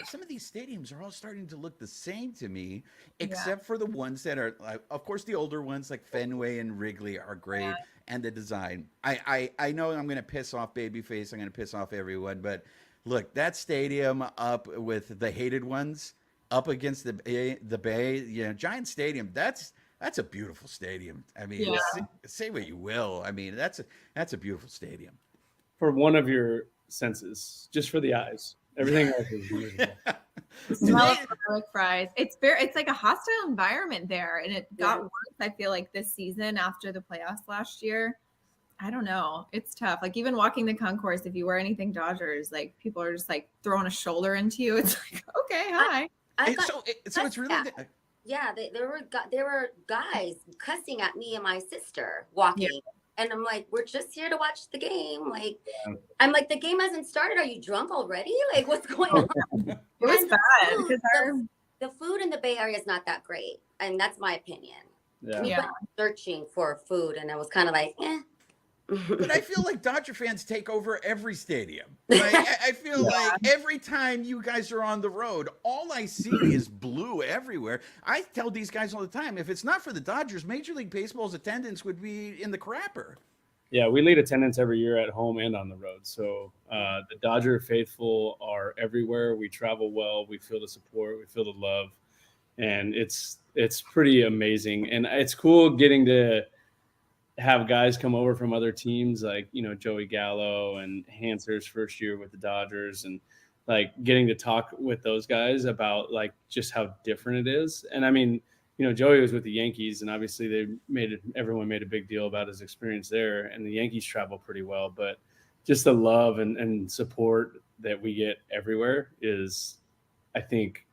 some of these stadiums are all starting to look the same to me, except for the ones that are, of course, the older ones like Fenway and Wrigley are great, and the design. I know I'm going to piss off Babyface. I'm going to piss off everyone, but look, that stadium up with the hated ones up against the Bay, Giant Stadium. That's a beautiful stadium. I mean, say what you will. I mean, that's a beautiful stadium. For one of your senses, just for the eyes. Everything else is beautiful. Smell of garlic fries. It's like a hostile environment there, and it got worse. I feel like this season after the playoffs last year. I don't know. It's tough. Like even walking the concourse, if you wear anything Dodgers, like people are just like throwing a shoulder into you. It's like, okay, hi. So it's really. Yeah, there were guys cussing at me and my sister walking. Yeah. And I'm like, we're just here to watch the game. Like, I'm like, the game hasn't started. Are you drunk already? Like, what's going on? It was bad. The food in the Bay Area is not that great. And that's my opinion. Yeah. We went searching for food, and I was kind of like, But I feel like Dodger fans take over every stadium. Like, I feel like every time you guys are on the road, all I see is blue everywhere. I tell these guys all the time, if it's not for the Dodgers, Major League Baseball's attendance would be in the crapper. Yeah, we lead attendance every year at home and on the road. So the Dodger faithful are everywhere. We travel well. We feel the support. We feel the love. and it's pretty amazing. And it's cool getting to have guys come over from other teams, like, you know, Joey Gallo and Hanser's first year with the Dodgers, and like getting to talk with those guys about like just how different it is. And I mean, you know, Joey was with the Yankees, and obviously everyone made a big deal about his experience there, and the Yankees travel pretty well, but just the love and support that we get everywhere is, I think,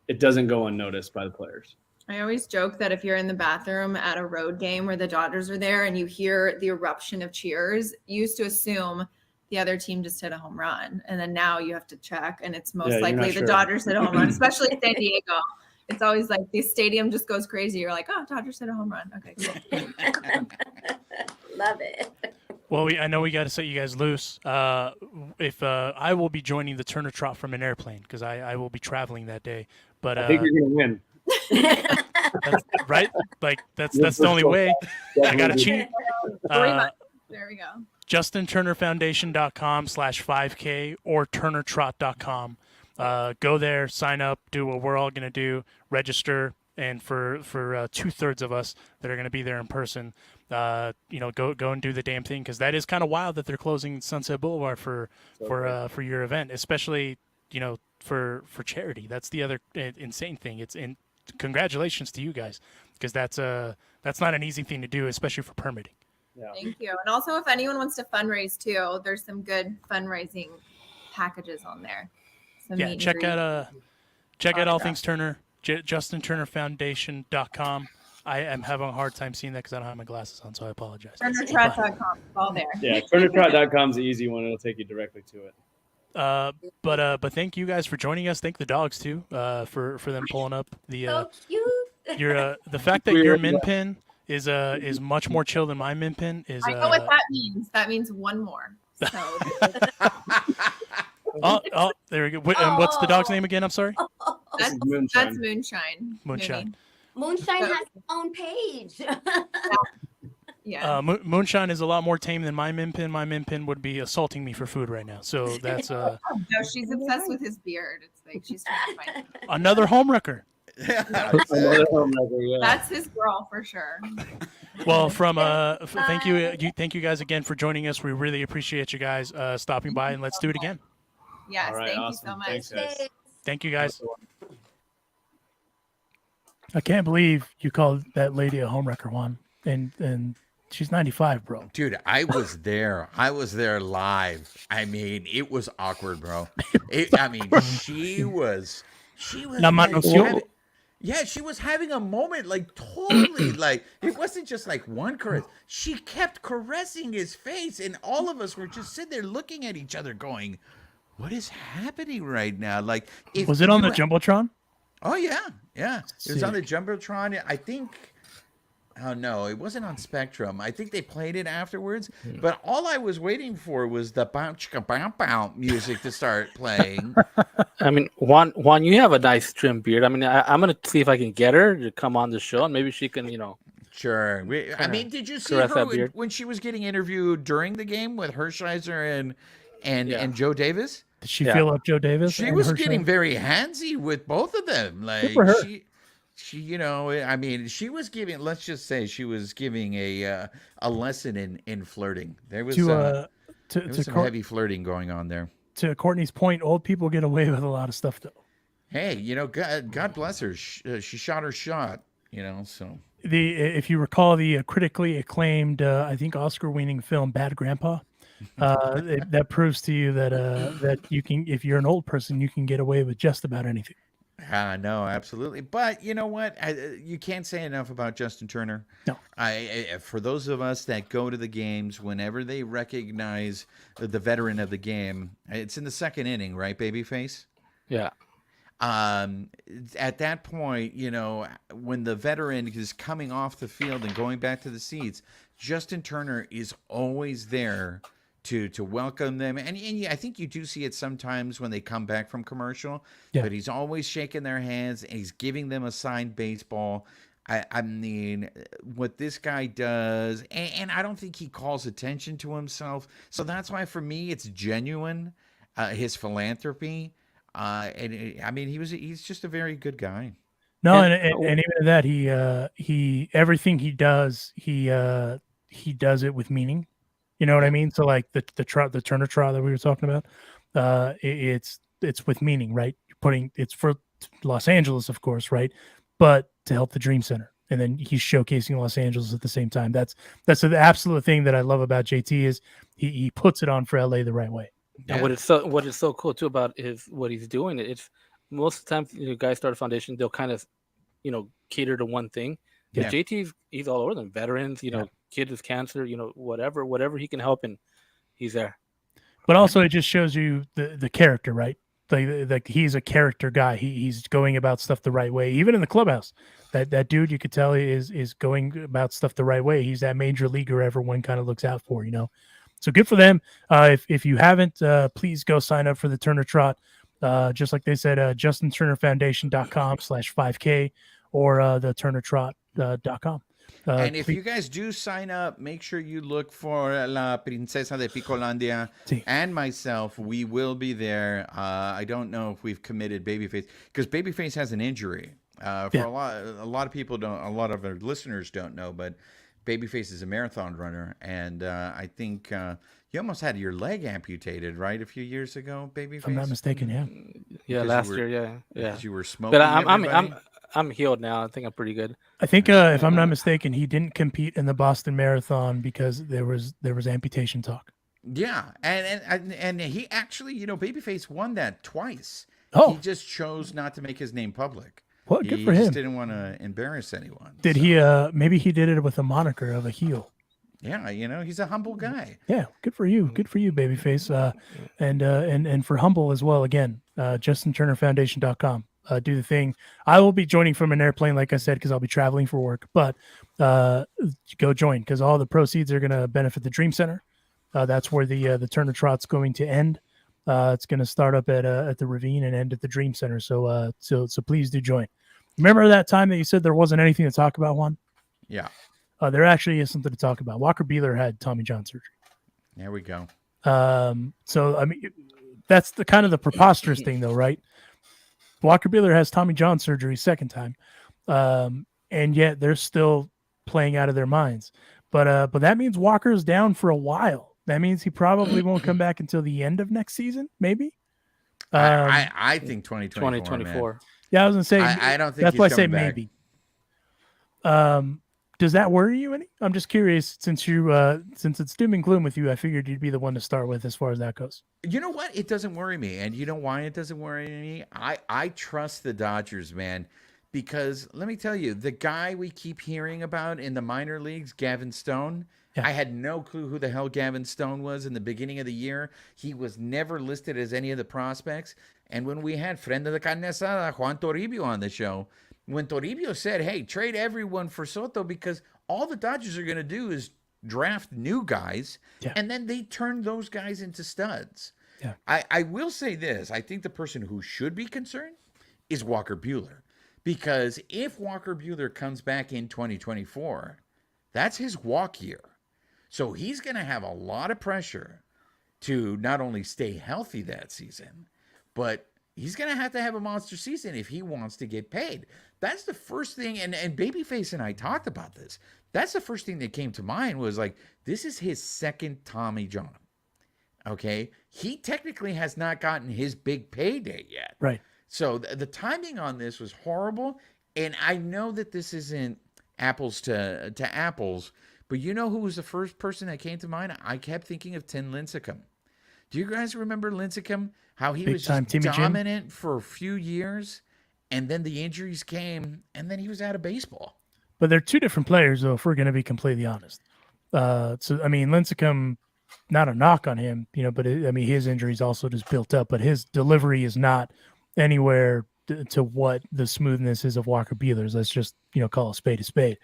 it doesn't go unnoticed by the players. I always joke that if you're in the bathroom at a road game where the Dodgers are there and you hear the eruption of cheers, you used to assume the other team just hit a home run. And then now you have to check, and it's most likely the Dodgers hit a home run, especially San Diego. It's always like the stadium just goes crazy. You're like, oh, Dodgers hit a home run. Okay, cool. Love it. Well, I know we got to set you guys loose. If I will be joining the Turner Trot from an airplane, because I will be traveling that day. But I think you're gonna win. That's, right? Like that's the only way. I gotta cheat. There we go. JustinTurnerFoundation.com/5K or TurnerTrot.com. Go there, sign up, do what we're all gonna do, register, and for 2/3 of us that are gonna be there in person, go and do the damn thing, because that is kind of wild that they're closing Sunset Boulevard for your event, especially for charity. That's the other insane thing. Congratulations to you guys, because that's not an easy thing to do, especially for permitting. Yeah. Thank you. And also, if anyone wants to fundraise too, there's some good fundraising packages on there. Yeah, check out All Things Turner, JustinTurnerFoundation.com. I am having a hard time seeing that because I don't have my glasses on, so I apologize. TurnerTrot.com, it's all there. Yeah, TurnerTrot.com is the easy one. It'll take you directly to it. But thank you guys for joining us. Thank the dogs too, for them pulling up the So cute. the fact that your min pin is much more chill than my min pin is. I know what that means. That means one more. So. Oh, there we go. And what's the dog's name again? I'm sorry. That's Moonshine. Moonshine. Moonshine. Moonshine has its own page. Yeah. Moonshine is a lot more tame than my min pin. My min pin would be assaulting me for food right now. So that's No, she's obsessed with his beard. It's like she's trying to find it. another home wrecker. That's his girl for sure. Well, thank you guys again for joining us. We really appreciate you guys stopping by, and let's do it again. Yes, All right, thank awesome. you so much. Thanks, guys. Thank you guys. I can't believe you called that lady a homewrecker, Juan. And she's 95, bro. Dude, I was there. I was there live. I mean, it was awkward, bro. She was. Yeah, she was having a moment, like totally, like it wasn't just like one caress. She kept caressing his face, and all of us were just sitting there looking at each other, going, "What is happening right now?" Like, was it on the jumbotron? Oh yeah. It was on the jumbotron. I think. Oh no, it wasn't on Spectrum. I think they played it afterwards. But all I was waiting for was the bow chicka bow bow music to start playing. I mean, Juan, you have a nice trim beard. I mean, I'm gonna see if I can get her to come on the show, and maybe she can, Sure. Did you see her when she was getting interviewed during the game with Hershiser and Joe Davis? Did she feel like Joe Davis? She was getting very handsy with both of them. Like she she was giving. Let's just say she was giving a lesson in flirting. There was some heavy flirting going on there. To Kourtney's point, old people get away with a lot of stuff, though. Hey, God bless her. She shot her shot. So if you recall the critically acclaimed, I think Oscar-winning film Bad Grandpa, that proves to you that you can, if you're an old person, you can get away with just about anything. No, absolutely. But you know what? You can't say enough about Justin Turner. No. For those of us that go to the games, whenever they recognize the veteran of the game, it's in the second inning, right, babyface? Yeah. At that point, when the veteran is coming off the field and going back to the seats, Justin Turner is always there to welcome them. And I think you do see it sometimes when they come back from commercial, but he's always shaking their hands and he's giving them a signed baseball. I mean, what this guy does, and I don't think he calls attention to himself. So that's why for me, it's genuine, his philanthropy. He's just a very good guy. No, And- and even that he everything he does does it with meaning. You know what I Yep. mean? So like the Turner Trot that we were talking about, it's with meaning, right? You're putting it's for Los Angeles, of course, right? But to help the Dream Center, and then he's showcasing Los Angeles at the same time. That's the absolute thing that I love about JT is he puts it on for LA the right way. And Yeah. what is so cool too about is what he's doing. It's most of the time guys start a foundation, they'll kind of cater to one thing. Yeah. JT's he's all over them. Veterans, kids with cancer, whatever he can help, and he's there. But also, it just shows you the character, right? Like he's a character guy. He's going about stuff the right way. Even in the clubhouse, that dude, you could tell is going about stuff the right way. He's that major leaguer everyone kind of looks out for, So good for them. If you haven't, please go sign up for the Turner Trot. Just like they said, justinturnerfoundation.com/5K or the turnertrot.com. And if you guys do sign up, make sure you look for La Princesa de Picolandia and myself. We will be there. I don't know if we've committed Babyface because Babyface has an injury. A lot of people don't. A lot of our listeners don't know, but Babyface is a marathon runner, and I think you almost had your leg amputated, right, a few years ago, Babyface. If I'm not mistaken, yeah. Yeah, last year, yeah. Because you were smoking. But I'm healed now. I think I'm pretty good. I think if I'm not mistaken, he didn't compete in the Boston Marathon because there was amputation talk. Yeah, and he actually, Babyface won that twice. Oh, he just chose not to make his name public. Well, good for him. He him. just didn't want to embarrass anyone. Did he? Maybe he did it with a moniker of a heel. Yeah, he's a humble guy. Yeah, good for you. Good for you, Babyface. And for humble as well. Again, justinturnerfoundation.com. Do the thing. I will be joining from an airplane, like I said, because I'll be traveling for work. But go join because all the proceeds are going to benefit the Dream Center. That's where the Turner Trot's going to end. It's going to start up at the Ravine and end at the Dream Center. So please do join. Remember that time that you said there wasn't anything to talk about, Juan? Yeah. There actually is something to talk about. Walker Buehler had Tommy John surgery. There we go. So I mean, that's the kind of the preposterous thing, though, right? Walker Buehler has Tommy John surgery second time, and yet they're still playing out of their minds. But that means Walker's down for a while. That means he probably won't come back until the end of next season, maybe. I think 2024. 2024. Yeah, I was gonna say. I don't think that's why I say back. maybe. Does that worry you any? I'm just curious since it's doom and gloom with you. I figured you'd be the one to start with as far as that goes. You know what? It doesn't worry me, and you know why it doesn't worry me? I trust the Dodgers, man, because let me tell you, the guy we keep hearing about in the minor leagues, Gavin Stone. Yeah. I had no clue who the hell Gavin Stone was in the beginning of the year. He was never listed as any of the prospects. And when we had friend of the Carne Asada, Juan Toribio, on the show, when Toribio said, hey, trade everyone for Soto because all the Dodgers are going to do is draft new guys, and then they turn those guys into studs. Yeah. I will say this. I think the person who should be concerned is Walker Buehler, because if Walker Buehler comes back in 2024, that's his walk year. So he's going to have a lot of pressure to not only stay healthy that season, but he's going to have a monster season if he wants to get paid. That's the first thing, and Babyface and I talked about this. That's the first thing that came to mind was like, this is his second Tommy John. Okay? He technically has not gotten his big payday yet. Right. So the timing on this was horrible, and I know that this isn't apples to apples, but you know who was the first person that came to mind? I kept thinking of Tim Lincecum. Do you guys remember Lincecum? How he was just dominant for a few years, and then the injuries came, and then he was out of baseball. But they're two different players, though, if we're going to be completely honest. So, I mean, Lincecum, not a knock on him, but his injuries also just built up, but his delivery is not anywhere to what the smoothness is of Walker Buehler's. Let's just, call a spade a spade.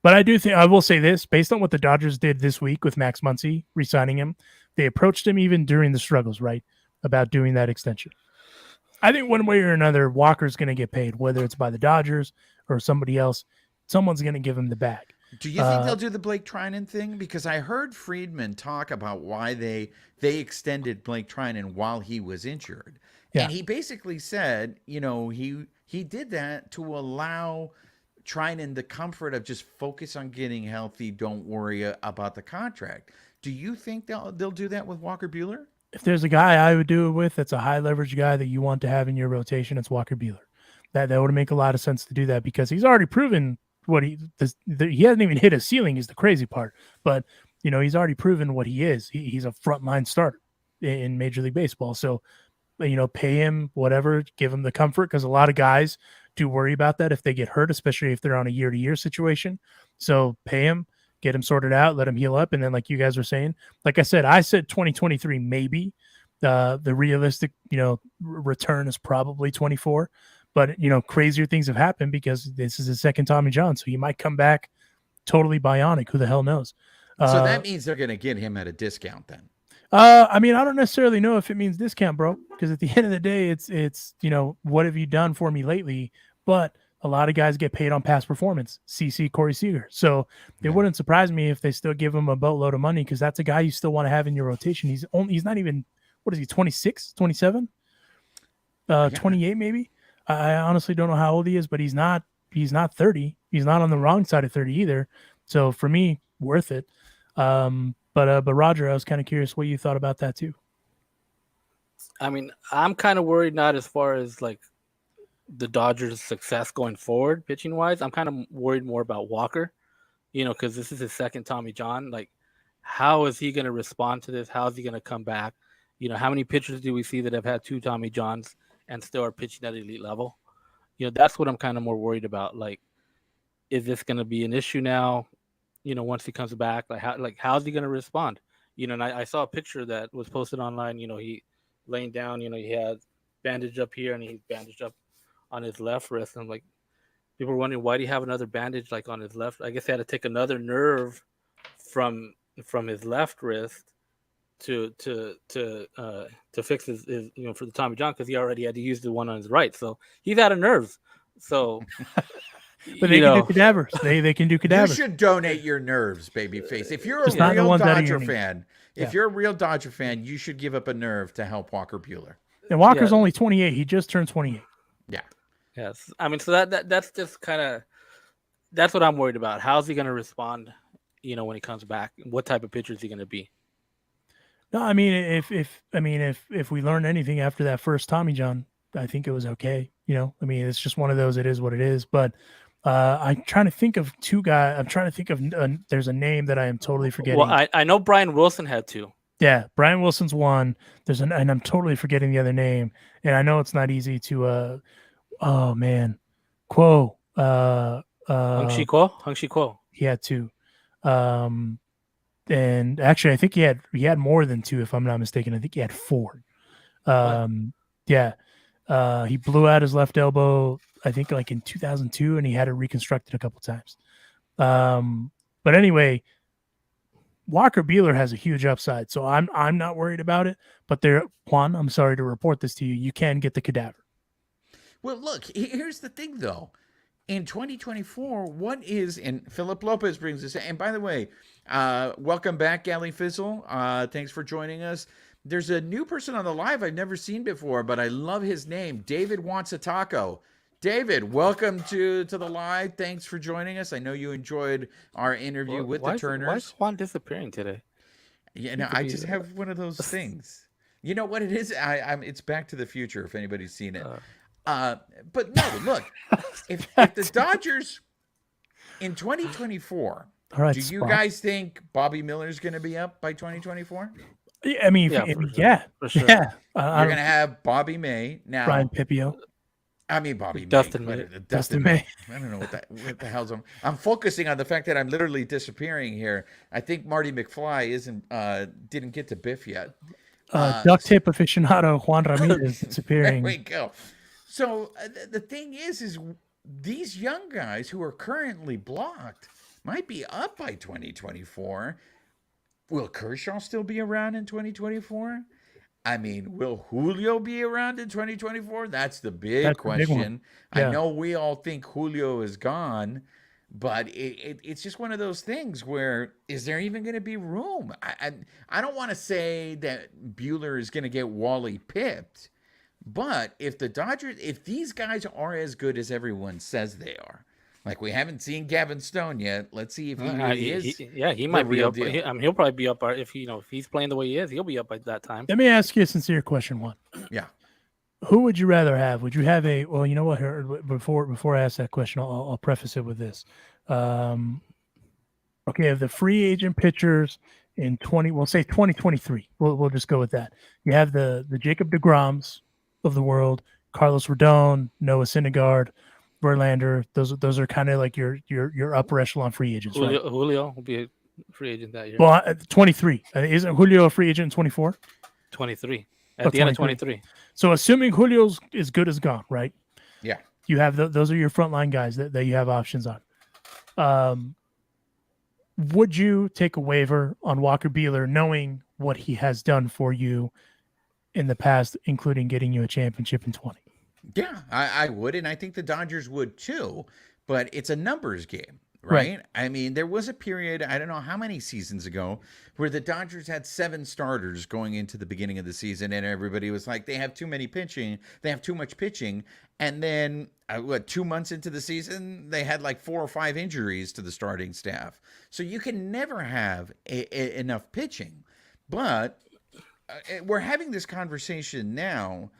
But I do think I will say this, based on what the Dodgers did this week with Max Muncy re-signing him, they approached him even during the struggles, right, about doing that extension. I think one way or another, Walker's going to get paid, whether it's by the Dodgers or somebody else. Someone's going to give him the bag. Do you think they'll do the Blake Trinan thing? Because I heard Friedman talk about why they extended Blake Trinan while he was injured. Yeah. And he basically said, he did that to allow Trinan the comfort of just focus on getting healthy, don't worry about the contract. Do you think they'll do that with Walker Buehler? If there's a guy I would do it with that's a high leverage guy that you want to have in your rotation, it's Walker Buehler. That would make a lot of sense to do that because he's already proven what he hasn't even hit a ceiling is the crazy part. But, he's already proven what he is. He's a frontline starter in Major League Baseball. So, pay him whatever, give him the comfort because a lot of guys do worry about that if they get hurt, especially if they're on a year-to-year situation. So pay him, get him sorted out, let him heal up. And then like you guys were saying, like I said 2023 maybe. The realistic, return is probably 24. But, crazier things have happened because this is his second Tommy John. So he might come back totally bionic. Who the hell knows? So that means they're going to get him at a discount then. I don't necessarily know if it means discount, bro, because at the end of the day, it's what have you done for me lately? But a lot of guys get paid on past performance. CC Corey Seager. So it wouldn't surprise me if they still give him a boatload of money because that's a guy you still want to have in your rotation. He's not even, what is he, 26, 27? 28 maybe? I honestly don't know how old he is, but he's not 30. He's not on the wrong side of 30 either. So for me, worth it. But Roger, I was kind of curious what you thought about that too. I mean, I'm kind of worried not as far as like the Dodgers' success going forward, pitching wise. I'm kind of worried more about Walker, because this is his second Tommy John. Like, how is he going to respond to this? How is he going to come back? How many pitchers do we see that have had 2 Tommy Johns and still are pitching at elite level? That's what I'm kind of more worried about. Like, is this going to be an issue now? Once he comes back, how's he going to respond? And I saw a picture that was posted online. He laying down. He had bandage up here and he's bandaged up on his left wrist. And I'm like, people were wondering why do you have another bandage like on his left? I guess he had to take another nerve from his left wrist to fix his for the Tommy John because he already had to use the one on his right. So he's out of nerves. So. But they can do cadavers. They can do cadavers. You should donate your nerves, babyface. If you're a real Dodger fan, you're a real Dodger fan, you should give up a nerve to help Walker Buehler. And Walker's only 28. He just turned 28. Yeah. Yes. I mean, so that's just kind of that's what I'm worried about. How's he going to respond? When he comes back, what type of pitcher is he going to be? No, I mean, if we learned anything after that first Tommy John, I think it was okay. It's just one of those. It is what it is. But I'm trying to think of 2 guys. I'm trying to think of there's a name that I am totally forgetting. Well, I know Brian Wilson had 2. Yeah, Brian Wilson's one. And I'm totally forgetting the other name. And I know it's not easy to. Oh man, Kuo. Hung-Chi Kuo. He had 2. And actually, I think he had more than 2, if I'm not mistaken. I think he had 4. Yeah. He blew out his left elbow, I think like in 2002, and he had it reconstructed a couple times. But anyway, Walker Buehler has a huge upside, so I'm not worried about it. But Juan, I'm sorry to report this to you. You can get the cadaver. Well, look, here's the thing, though. In 2024, and Philip Lopez brings us, and by the way, welcome back, Galley Fizzle. Thanks for joining us. There's a new person on the live I've never seen before, but I love his name. David Wants a Taco. David, welcome to the live. Thanks for joining us. I know you enjoyed our interview with the Turners. Why is Juan disappearing today? Yeah, I just have one of those things. You know what it is? It's Back to the Future, if anybody's seen it. But no, look, if the Dodgers in 2024, do you guys think Bobby Miller's going to be up by 2024? I mean, for sure. Yeah. You're going to have Bobby May now. Brian Pipio. I mean, Bobby Dustin May. May. Dustin May. I don't know what the hell's I'm focusing on the fact that I'm literally disappearing here. I think Marty McFly didn't get to Biff yet. Duct tape aficionado Juan Ramirez disappearing. There we go. So the thing is these young guys who are currently blocked might be up by 2024. Will Kershaw still be around in 2024? I mean, will Julio be around in 2024? That's the big question. Yeah. I know we all think Julio is gone, But it's just one of those things where is there even going to be room? I don't want to say that Buehler is going to get Wally pipped, but if the Dodgers, if these guys are as good as everyone says they are, like we haven't seen Gavin Stone yet, let's see if he really is. He might be real up. deal. He'll probably be up if if he's playing the way he is. He'll be up by that time. Let me ask you a sincere question. One. Yeah. Who would you rather have? Would you have a? Well, you know what? Before I ask that question, I'll preface it with this. Okay, of the free agent pitchers in we'll say 2023. We'll just go with that. You have the Jacob deGroms of the world, Carlos Rodon, Noah Syndergaard, Verlander. Those are kind of like your upper echelon free agents, right? Julio will be a free agent that year. Well, 23. Isn't Julio a free agent in 24? 23. At the end of 23. So assuming Julio's as good as gone, right? Yeah. You have those are your frontline guys that you have options on. Would you take a waiver on Walker Buehler, knowing what he has done for you in the past, including getting you a championship in 20? Yeah, I would, and I think the Dodgers would too. But it's a numbers game, right? I mean, there was a period, I don't know how many seasons ago, where the Dodgers had 7 starters going into the beginning of the season, and everybody was like, they have too much pitching. And then, 2 months into the season, they had like 4 or 5 injuries to the starting staff. So you can never have enough pitching. But we're having this conversation now.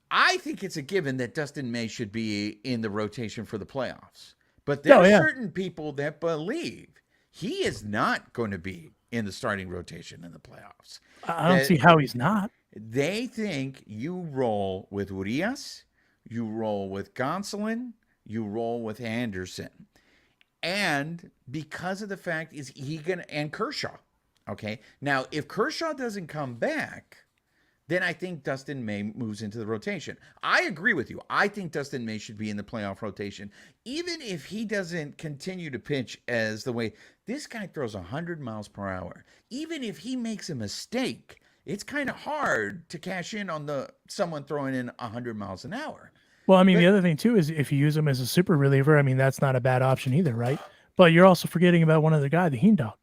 I think it's a given that Dustin May should be in the rotation for the playoffs. But there are certain people that believe he is not going to be in the starting rotation in the playoffs. I don't see how he's not. They think you roll with Urias, you roll with Gonsolin, you roll with Anderson. And because of the fact is and Kershaw. Okay. Now, if Kershaw doesn't come back, then I think Dustin May moves into the rotation. I agree with you. I think Dustin May should be in the playoff rotation, even if he doesn't continue to pitch as the way this guy throws 100 miles per hour. Even if he makes a mistake, it's kind of hard to cash in on someone throwing in 100 miles an hour. Well, I mean, the other thing too is if you use him as a super reliever, I mean, that's not a bad option either, right? But you're also forgetting about one other guy, the Heen Dog.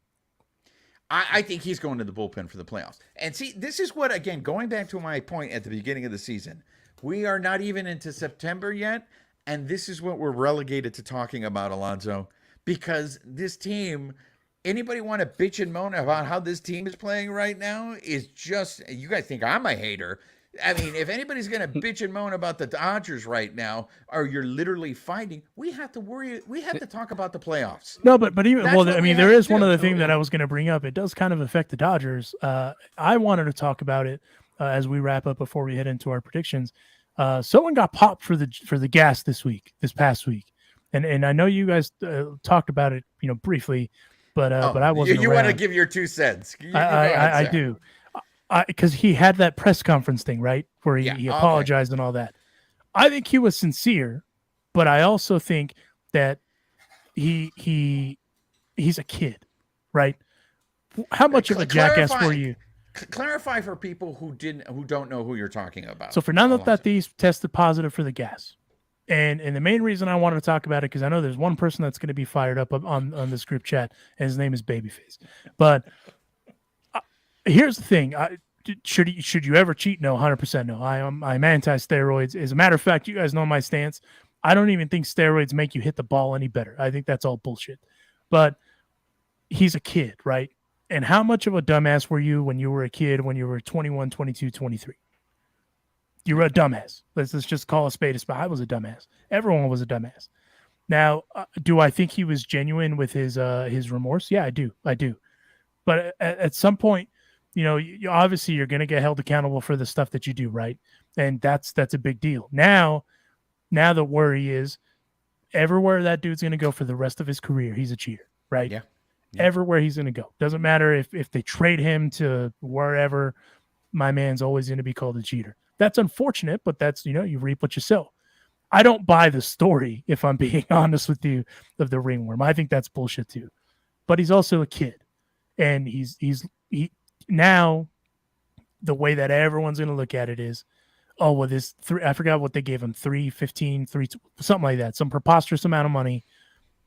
I think he's going to the bullpen for the playoffs. And see, this is what, again, going back to my point at the beginning of the season, we are not even into September yet, and this is what we're relegated to talking about, Alonso, because this team, anybody want to bitch and moan about how this team is playing right now is just, you guys think I'm a hater. I mean, if anybody's going to bitch and moan about the Dodgers right now, or you're literally fighting, we have to talk about the playoffs. No, but even, That's well, what I we mean, have there to is one do. other thing that I was going to bring up. It does kind of affect the Dodgers. I wanted to talk about it as we wrap up before we head into our predictions. Someone got popped for the gas this past week. And I know you guys talked about it, briefly, but I wasn't You around. want to give your 2 cents. I do. Because he had that press conference thing, right, where he apologized and all that. I think he was sincere, but I also think that he's a kid, right? How much of a jackass were you? Clarify for people who don't know who you're talking about. So Fernando Tatis tested positive for the gas, and the main reason I wanted to talk about it because I know there's one person that's going to be fired up on this group chat, and his name is Babyface, but. Here's the thing. Should you ever cheat? No, 100% no. I'm anti-steroids. As a matter of fact, you guys know my stance. I don't even think steroids make you hit the ball any better. I think that's all bullshit. But he's a kid, right? And how much of a dumbass were you when you were a kid, when you were 21, 22, 23? You were a dumbass. Let's just call a spade a spade. I was a dumbass. Everyone was a dumbass. Now, do I think he was genuine with his remorse? Yeah, I do. But at some point, you obviously you're going to get held accountable for the stuff that you do, right? And that's a big deal. Now the worry is everywhere that dude's going to go for the rest of his career, he's a cheater, right? Yeah. Everywhere he's going to go. Doesn't matter if they trade him to wherever, my man's always going to be called a cheater. That's unfortunate, but that's, you reap what you sow. I don't buy the story, if I'm being honest with you, of the ringworm. I think that's bullshit too. But he's also a kid. And he now the way that everyone's going to look at it is, oh, well, I forgot what they gave him, 315, something like that, some preposterous amount of money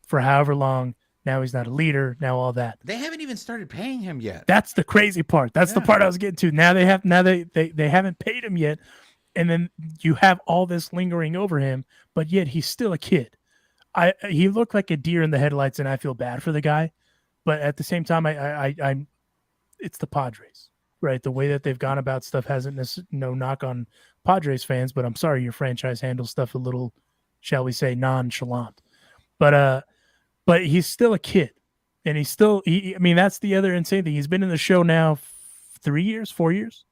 for however long. Now he's not a leader. Now all that. They haven't even started paying him yet. That's the crazy part. That's the part I was getting to. Now they haven't paid him yet. And then you have all this lingering over him, but yet he's still a kid. He looked like a deer in the headlights, and I feel bad for the guy. But at the same time, I'm it's the Padres, right? The way that they've gone about stuff hasn't necessarily no knock on Padres fans, but I'm sorry your franchise handles stuff a little, shall we say, nonchalant. But he's still a kid, and he's still. I mean, that's the other insane thing. He's been in the show now 3 years, 4 years.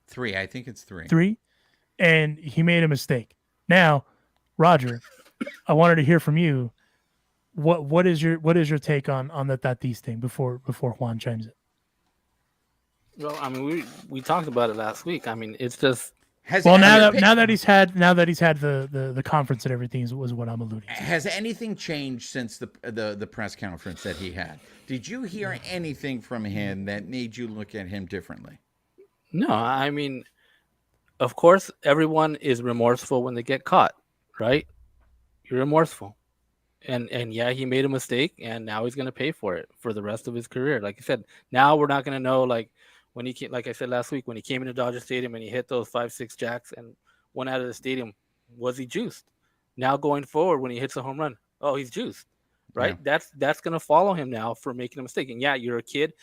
3, I think it's 3. 3, and he made a mistake. Now, Roger, I wanted to hear from you. What is your take on the Tatis thing before Juan chimes in? Well, I mean, we talked about it last week. I mean, it's just now that he's had the conference and everything was what I'm alluding to. Has anything changed since the press conference that he had? Did you hear anything from him that made you look at him differently? No, I mean, of course, everyone is remorseful when they get caught, right? You're remorseful. And yeah, he made a mistake, and now he's going to pay for it for the rest of his career. Like I said, now we're not going to know, like, when he came, like I said last week, when he came into Dodger Stadium and he hit those 5-6 jacks and went out of the stadium, was he juiced? Now going forward, when he hits a home run, oh, he's juiced, right? Yeah. That's going to follow him now for making a mistake. And yeah, you're a kid,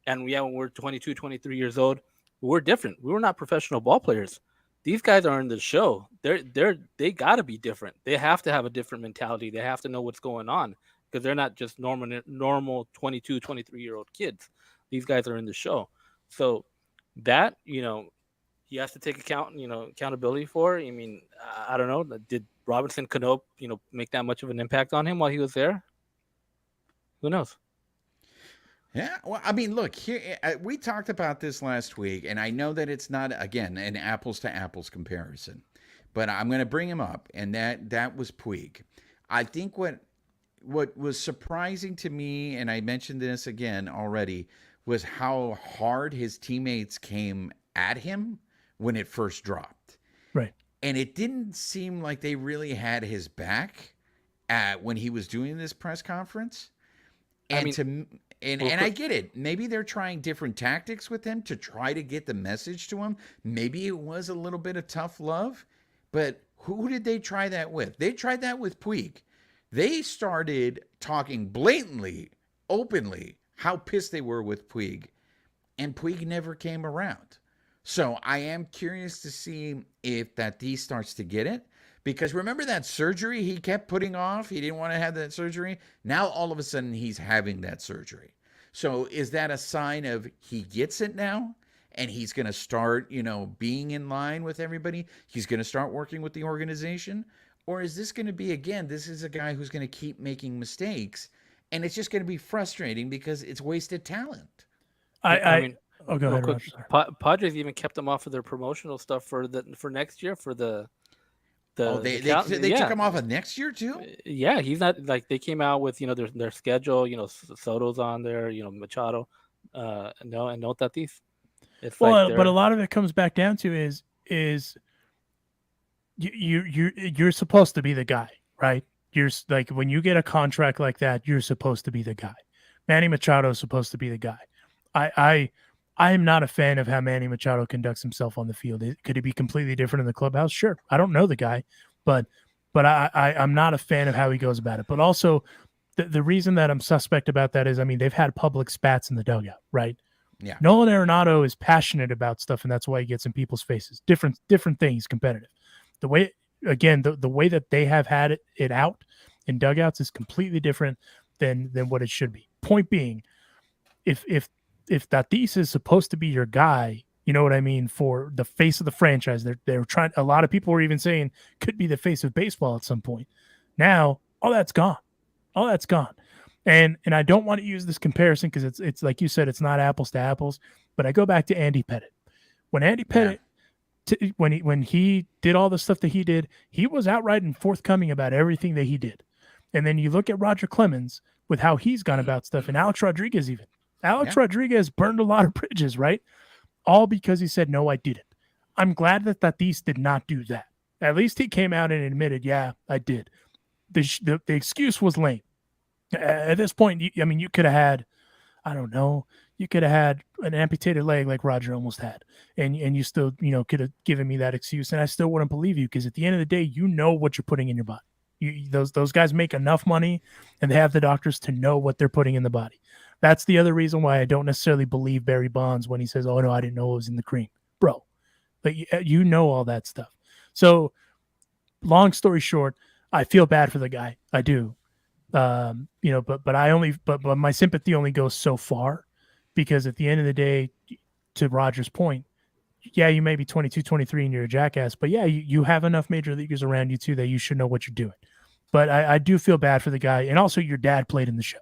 and yeah, when we're 22, 23 years old, we're different. We were not professional ball players. These guys are in the show. They got to be different. They have to have a different mentality. They have to know what's going on because they're not just normal 22, 23-year-old kids. These guys are in the show. So that, he has to take accountability for. I mean, I don't know. Did Robinson Cano, make that much of an impact on him while he was there? Who knows? Yeah, well, I mean, look, here we talked about this last week, and I know that it's not, again, an apples-to-apples comparison, but I'm going to bring him up, and that was Puig. I think what was surprising to me, and I mentioned this again already, was how hard his teammates came at him when it first dropped. Right. And it didn't seem like they really had his back when he was doing this press conference. And I get it. Maybe they're trying different tactics with him to try to get the message to him. Maybe it was a little bit of tough love. But who did they try that with? They tried that with Puig. They started talking blatantly, openly, how pissed they were with Puig. And Puig never came around. So I am curious to see if Tatis starts to get it. Because remember that surgery he kept putting off? He didn't want to have that surgery. Now, all of a sudden, he's having that surgery. So is that a sign of he gets it now? And he's going to start, being in line with everybody? He's going to start working with the organization? Or is this going to be, again, this is a guy who's going to keep making mistakes. And it's just going to be frustrating because it's wasted talent. I mean, go ahead, Roger. Padres even kept him off of their promotional stuff for next year for the they took him off of next year too. Yeah, he's not like they came out with their schedule. Soto's on there. Machado, and no Tatis. It's but a lot of it comes back down to is you're supposed to be the guy, right? You're like when you get a contract like that, you're supposed to be the guy. Manny Machado is supposed to be the guy. I am not a fan of how Manny Machado conducts himself on the field. Could he be completely different in the clubhouse? Sure. I don't know the guy, but I'm not a fan of how he goes about it. But also, the reason that I'm suspect about that is, I mean, they've had public spats in the dugout, right? Yeah. Nolan Arenado is passionate about stuff, and that's why he gets in people's faces. Different things, competitive. The way, again, the way that they have had it out in dugouts is completely different than what it should be. Point being, if Tatis is supposed to be your guy, you know what I mean, for the face of the franchise, they're trying. A lot of people were even saying could be the face of baseball at some point. Now all that's gone. And I don't want to use this comparison because it's like you said, it's not apples to apples. But I go back to Andy Pettitte. When Andy Pettitte, when he did all the stuff that he did, he was outright and forthcoming about everything that he did. And then you look at Roger Clemens with how he's gone about stuff, and Alex Rodriguez even. Alex Rodriguez burned a lot of bridges, right? All because he said, no, I didn't. I'm glad that Tatis did not do that. At least he came out and admitted, yeah, I did. The excuse was lame. At this point, I mean, you could have had, I don't know, you could have had an amputated leg like Roger almost had, and you still, could have given me that excuse, and I still wouldn't believe you, because at the end of the day, you know what you're putting in your body. Those guys make enough money, and they have the doctors to know what they're putting in the body. That's the other reason why I don't necessarily believe Barry Bonds when he says, "Oh no, I didn't know it was in the cream, bro." But you know all that stuff. So, long story short, I feel bad for the guy. I do. But my sympathy only goes so far, because at the end of the day, to Roger's point, yeah, you may be 22, 23 and you're a jackass, but yeah, you have enough major leaguers around you too that you should know what you're doing. But I do feel bad for the guy, and also your dad played in the show,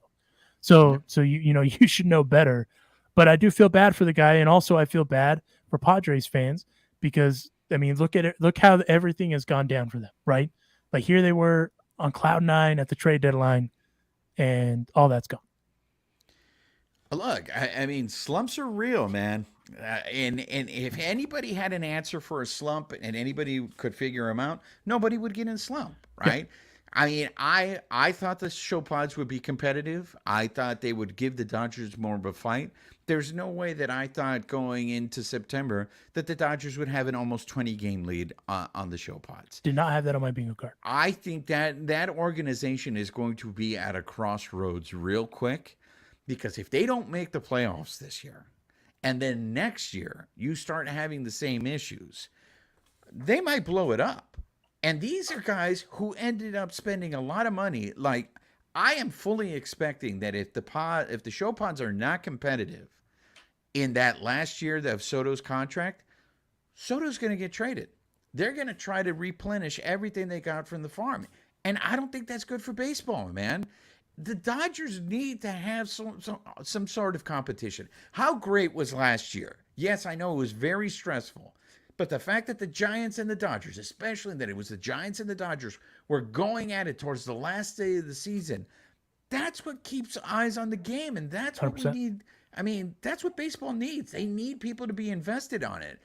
so you should know better. But I do feel bad for the guy, and also I feel bad for Padres fans, because I mean, look at it, look how everything has gone down for them, right? Like, here they were on cloud nine at the trade deadline, and all that's gone. Look, I mean, slumps are real, man. And if anybody had an answer for a slump and anybody could figure them out, nobody would get in a slump, right? Yeah. I mean, I thought the show pods would be competitive. I thought they would give the Dodgers more of a fight. There's no way that I thought going into September that the Dodgers would have an almost 20-game lead on the show pods. Did not have that on my bingo card. I think that organization is going to be at a crossroads real quick, because if they don't make the playoffs this year, and then next year you start having the same issues, they might blow it up. And these are guys who ended up spending a lot of money. Like, I am fully expecting that if the show pods are not competitive in that last year of Soto's contract, Soto's going to get traded. They're going to try to replenish everything they got from the farm. And I don't think that's good for baseball, man. The Dodgers need to have some sort of competition. How great was last year? Yes, I know it was very stressful. But the fact that the Giants and the Dodgers, especially that it was the Giants and the Dodgers, were going at it towards the last day of the season, that's what keeps eyes on the game. And that's what 100%. we need. I mean, that's what baseball needs. They need people to be invested on it.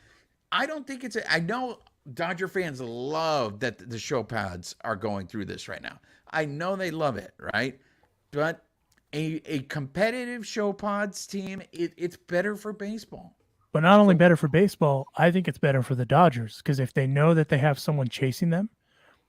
I don't think I know Dodger fans love that the show pods are going through this right now. I know they love it, right? But a competitive show pods team, it's better for baseball. But not only better for baseball, I think it's better for the Dodgers, because if they know that they have someone chasing them,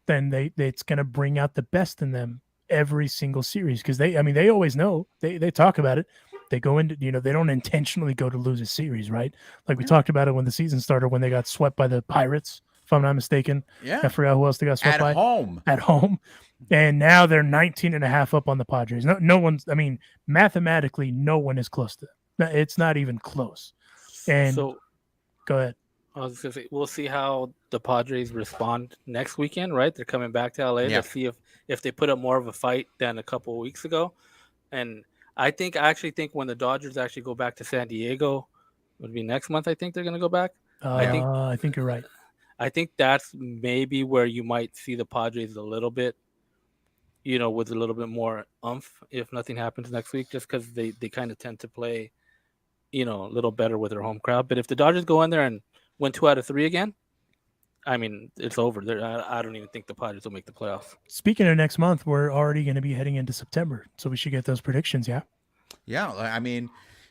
then it's going to bring out the best in them every single series. Because they always know, they talk about it. They go into, they don't intentionally go to lose a series, right? Like we talked about it when the season started, when they got swept by the Pirates, if I'm not mistaken. Yeah. I forgot who else they got swept by. At home. And now they're 19.5 up on the Padres. No one's, mathematically, no one is close to them. It's not even close. And so, go ahead. I was going to say, we'll see how the Padres respond next weekend, right? They're coming back to LA to see if they put up more of a fight than a couple of weeks ago. And I actually think when the Dodgers actually go back to San Diego, it would be next month. I think they're going to go back. I think you're right. I think that's maybe where you might see the Padres a little bit, with a little bit more oomph if nothing happens next week, just because they kind of tend to play, a little better with their home crowd. But if the Dodgers go in there and win 2 out of 3 again, it's over. I don't even think the Padres will make the playoffs. Speaking of next month, we're already going to be heading into September, so we should get those predictions, yeah? Yeah,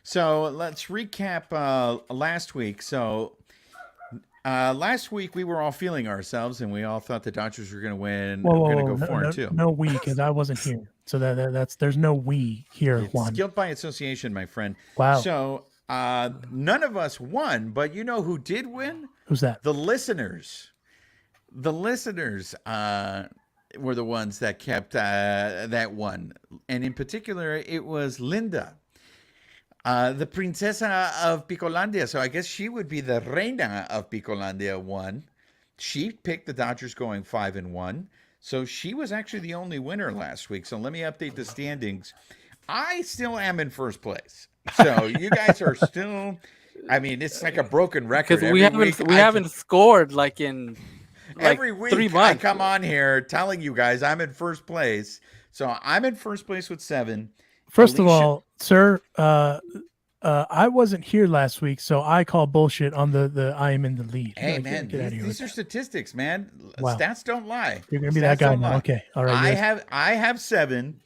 so let's recap last week. So last week we were all feeling ourselves, and we all thought the Dodgers were going to win. We're going to go 4-2. No, we, because I wasn't here. So there's no we here, Juan. It's guilt by association, my friend. Wow. So none of us won, but you know who did win? Who's that? The listeners. The listeners were the ones that kept that one. And in particular, it was Linda, the Princesa of Picolandia. So I guess she would be the Reina of Picolandia 1. She picked the Dodgers going 5-1. So she was actually the only winner last week. So let me update the standings. I still am in first place. So you guys are still, it's like a broken record. Because we haven't scored in every week 3 months. I come on here telling you guys I'm in first place. So I'm in first place with 7. First of all, sir, I wasn't here last week, so I call bullshit on the I am in the lead. Hey, man, these are statistics, man. Wow. Stats don't lie. You're going to be that guy now. Okay. All right. I have 7,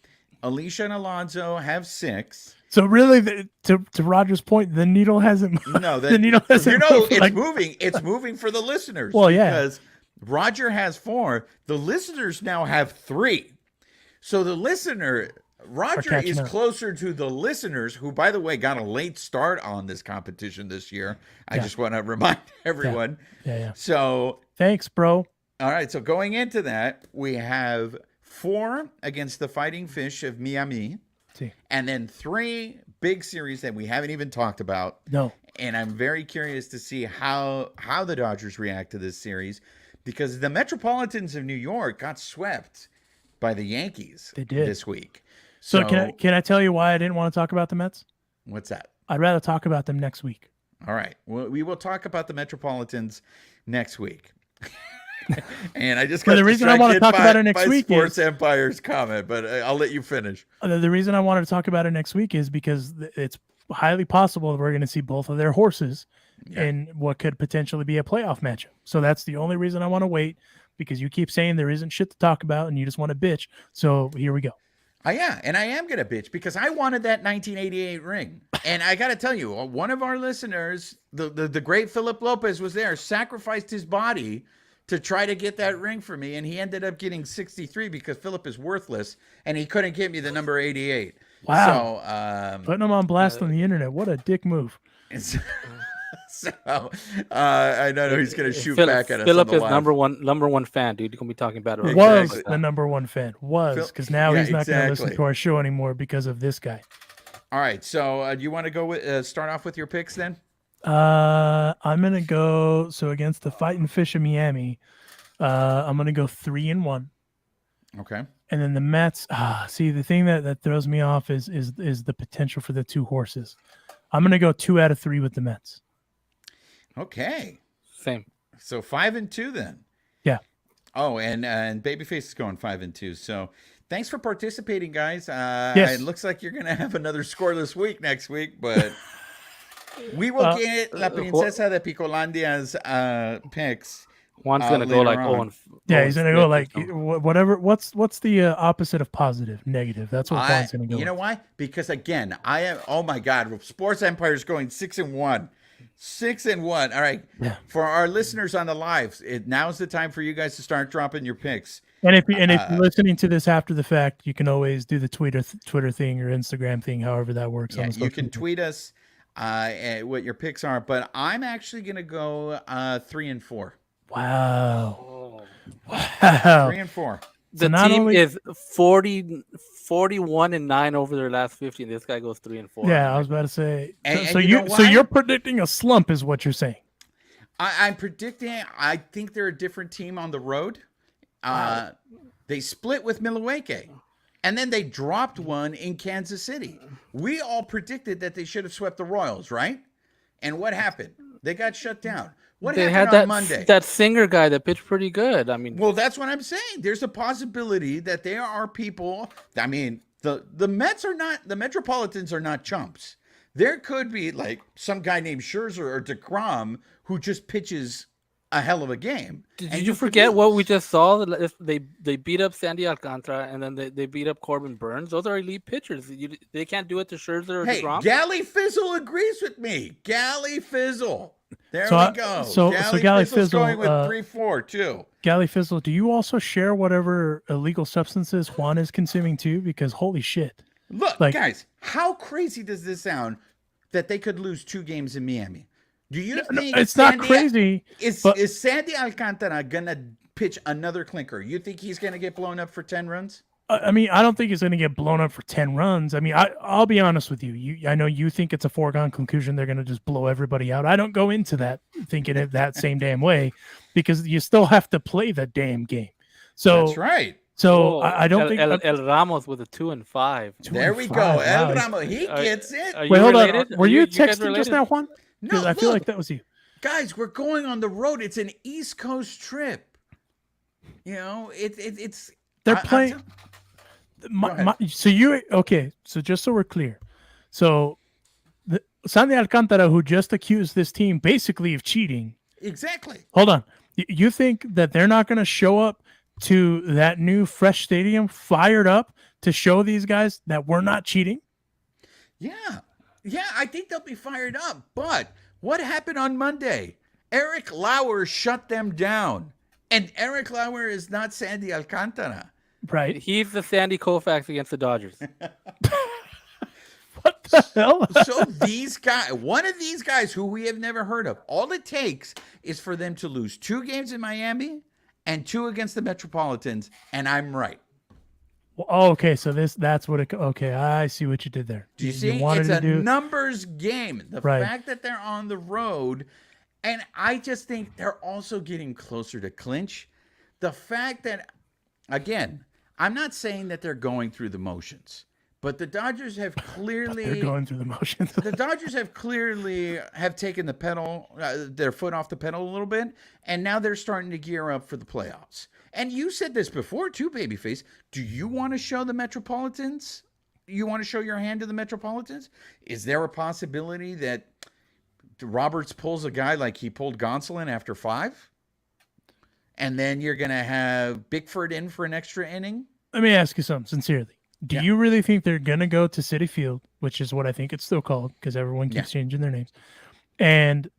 Alicia and Alonso have 6. So really, to Roger's point, the needle hasn't. No, the needle hasn't. moved, it's like- moving. It's moving for the listeners. Well, yeah. Because Roger has 4. The listeners now have 3. So the listener, Roger catching is up. closer to the listeners, who, by the way, got a late start on this competition this year. I Yeah. just want to remind everyone. Yeah. So, Thanks, bro. all right. So going into that, we have 4 against the Fighting Fish of Miami. See. And then 3 big series that we haven't even talked about. No. And I'm very curious to see how the Dodgers react to this series, because the Metropolitans of New York got swept by the Yankees They did. this week. So can I tell you why I didn't want to talk about the Mets? What's that? I'd rather talk about them next week. All right. Well, we will talk about the Metropolitans next week. And I just got Well, the reason I want to distracted talk about it next by week Sports is Empire's comment, but I'll let you finish. the reason I wanted to talk about it next week is because it's highly possible that we're going to see both of their horses in what could potentially be a playoff matchup. So that's the only reason I want to wait, because you keep saying there isn't shit to talk about and you just want to bitch. So here we go. Yeah, and I am going to bitch because I wanted that 1988 ring. And I got to tell you, one of our listeners, the great Philip Lopez, was there, sacrificed his body to try to get that ring for me, and he ended up getting 63 because Philip is worthless, and he couldn't get me the number 88. Wow. So, Putting them on blast on the internet. What a dick move. I know he's going to shoot back at us. Philip on the is live. number one fan, dude. You're gonna be talking about it. Was Exactly. the number one fan. Because now Yeah, he's not going to listen exactly. to our show anymore because of this guy. All right, so do you want to go with start off with your picks then? I'm gonna go against the Fighting Fish of Miami. I'm gonna go 3-1, Okay. and then the Mets. See, the thing that throws me off is the potential for the 2 horses. I'm gonna go 2 out of 3 with the Mets. Okay. Same. So 5-2 then. Yeah. Oh, and Babyface is going 5-2. So thanks for participating, guys. Yes. It looks like you're gonna have another scoreless week next week, but we will get La Princesa de Picolandia's picks. Juan's gonna go later like on. Yeah, he's gonna go like split. whatever. What's the opposite of positive? Negative. That's what Juan's gonna go. You know why? Because again, I am. Oh my God, Sports Empire is going 6-1. 6-1. All right. Yeah. For our listeners on the lives, now's the time for you guys to start dropping your picks. And if you're listening to this after the fact, you can always do the Twitter thing or Instagram thing, however that works. Yeah, on the you social can media. tweet us what your picks are, but I'm actually gonna go 3-4. Wow. Oh. Wow. 3-4. The not team only- is 41-9 over their last 50, and this guy goes 3-4. Yeah, I was about to say. And So you know why? you're predicting a slump, is what you're saying. I'm predicting. I think they're a different team on the road. They split with Milwaukee, and then they dropped one in Kansas City. We all predicted that they should have swept the Royals, right? And what happened? They got shut down. What They happened had on Monday? that singer guy that pitched pretty good. I mean, Well, that's what I'm saying. There's a possibility that there are people. I mean, the Mets are not. The Metropolitans are not chumps. There could be like some guy named Scherzer or DeGrom who just pitches a hell of a game. did you forget what we just saw? They beat up Sandy Alcantara, and then they beat up Corbin Burns. Those are elite pitchers. They can't do it to Scherzer or Hey, DeGrom. Gally Fizzle agrees with me. Gally Fizzle. There So we go. so Gally Fizzle's Fizzle, going with 3-4 too. Gally Fizzle, do you also share whatever illegal substances Juan is consuming too? Because holy shit. Look, Like- guys, how crazy does this sound that they could lose 2 games in Miami? Do you think It's not Sandy- crazy. Is but- Sandy Alcantara gonna pitch another clinker? You think he's gonna get blown up for 10 runs? I mean, I don't think he's going to get blown up for 10 runs. I mean, I'll be honest with you. I know you think it's a foregone conclusion. They're going to just blow everybody out. I don't go into that thinking it that same damn way, because you still have to play the damn game. So That's right. So Oh, I don't think. El Ramos with a 2-5. There we 2-5, go. wow. El Ramos, he Are- gets it. are you Wait, hold related? on. Were Are you guys texting just related? now, Juan? Because No, I feel look. like that was you. Guys, we're going on the road. It's an East Coast trip. You know, it's. They're I'm playing. tell- Go ahead. So just so we're clear, so Sandy Alcantara, who just accused this team basically of cheating. Exactly. Hold on. You think that they're not going to show up, to that new fresh stadium fired up to show these guys that we're not cheating? Yeah. Yeah, I think they'll be fired up. But what happened on Monday? Eric Lauer shut them down. And Eric Lauer is not Sandy Alcantara. Right. He's the Sandy Koufax against the Dodgers. What the hell? So these guys, one of these guys who we have never heard of, all it takes is for them to lose 2 games in Miami and 2 against the Metropolitans, and I'm right. Oh, okay. So that's what it. Okay, I see what you did there. Do you see? wanted It's to a numbers game. The Right. fact that they're on the road, and I just think they're also getting closer to clinch. The fact that, again, I'm not saying that they're going through the motions, but the Dodgers have clearly They're going through the motions. the Dodgers have clearly taken the pedal, their foot off the pedal a little bit, and now they're starting to gear up for the playoffs. And you said this before too, Babyface. Do you want to show the Metropolitans? You want to show your hand to the Metropolitans? Is there a possibility that Roberts pulls a guy like he pulled Gonsolin after 5? And then you're going to have Bickford in for an extra inning? Let me ask you something sincerely. Do Yeah. you really think they're going to go to Citi Field, which is what I think it's still called because everyone keeps changing their names, and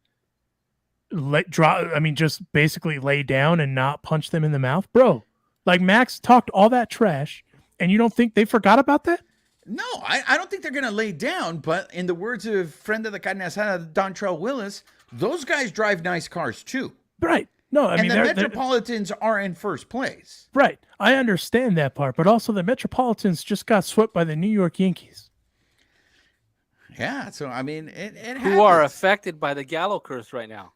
just basically lay down and not punch them in the mouth? Bro, like Max talked all that trash, and you don't think they forgot about that? No, I don't think they're going to lay down. But in the words of friend of the Carne Asada, Dontrell Willis, those guys drive nice cars too. Right. No, I And mean, the they're Metropolitans are in first place. right. I understand that part, but also the Metropolitans just got swept by the New York Yankees. Yeah, so I mean, it Who are happens. affected by the Gallo curse right now.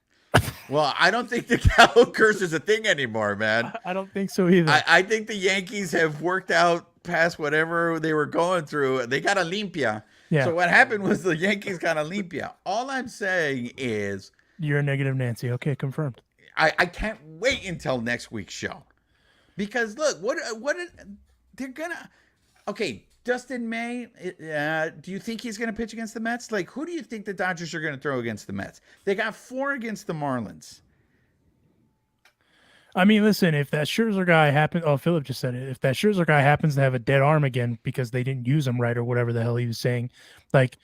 Well, I don't think the Gallo curse is a thing anymore, man. I don't think so either. I think the Yankees have worked out past whatever they were going through. They got Olympia. Yeah. So what happened was the Yankees got Olympia. All I'm saying is You're a negative Nancy. Okay, confirmed. I can't wait until next week's show. Because look, what they're gonna okay, Dustin May, do you think he's gonna pitch against the Mets? Like, who do you think the Dodgers are gonna throw against the Mets? They got 4 against the Marlins. I mean, listen, if that Scherzer guy happens, Philip just said it. If that Scherzer guy happens to have a dead arm again because they didn't use him right or whatever the hell he was saying, like,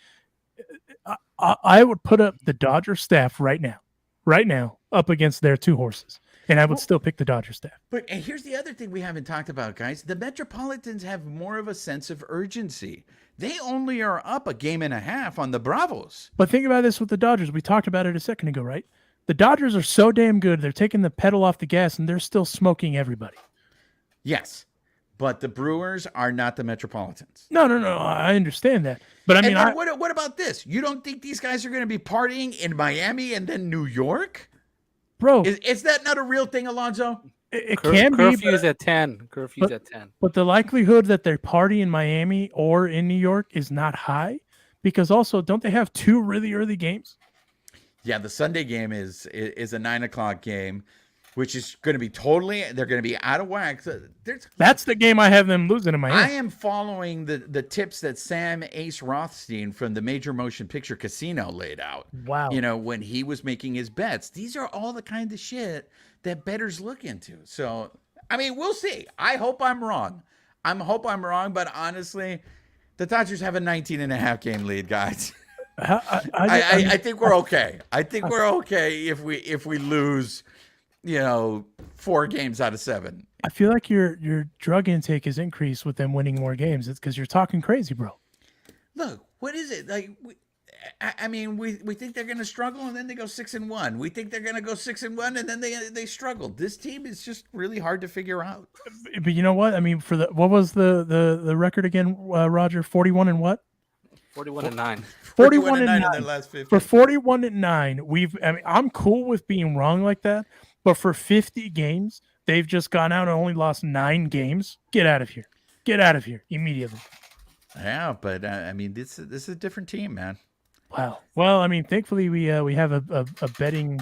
I would put up the Dodger staff right now, up against their 2 horses, and I would still pick the Dodger staff. But and here's the other thing we haven't talked about, guys. The Metropolitans have more of a sense of urgency. They only are up a game and a half on the Bravos. But think about this with the Dodgers. We talked about it a second ago, right? The Dodgers are so damn good. They're taking the pedal off the gas, and they're still smoking everybody. Yes, but the Brewers are not the Metropolitans. No. I understand that. But I mean, And then what about this? You don't think these guys are going to be partying in Miami and then New York? bro, Is that not a real thing, Alonzo? it can be. Curfew's at 10. Curfew's at 10. But the likelihood that they party in Miami or in New York is not high because also don't they have 2 really early games? Yeah, the Sunday game is a 9:00 game, which is going to be they're going to be out of whack. So That's the game I have them losing in Miami. I am following the tips that Sam Ace Rothstein from the Major Motion Picture Casino laid out. Wow. You know, when he was making his bets. These are all the kind of shit that bettors look into. So, I mean, we'll see. I hope I'm wrong. But honestly, the Dodgers have a 19.5 game lead, guys. I think we're okay. I think we're okay if we lose, 4 games out of 7. I feel like your drug intake is increased with them winning more games. It's because you're talking crazy, bro. Look, what is it like? We think they're going to struggle and then they go 6-1. We think they're going to go 6-1 and then they struggle. This team is just really hard to figure out. But you know what? I mean, what was the record again, Roger? 41 and what? 41-9. 41 and in 9. their last 50. For 41 and 9, I'm cool with being wrong like that, but for 50 games, they've just gone out and only lost 9 games. Get out of here. Get out of here immediately. Yeah, but this is a different team, man. Wow. Well, I mean, thankfully we have a betting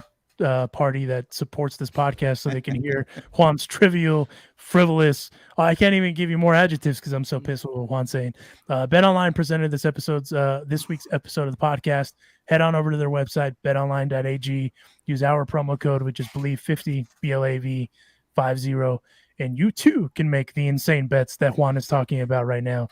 party that supports this podcast so they can hear Juan's trivial, frivolous. I can't even give you more adjectives because I'm so pissed with what Juan's saying. BetOnline presented this week's episode of the podcast. Head on over to their website, betonline.ag. Use our promo code, which is Believe50, BLAV50, and you too can make the insane bets that Juan is talking about right now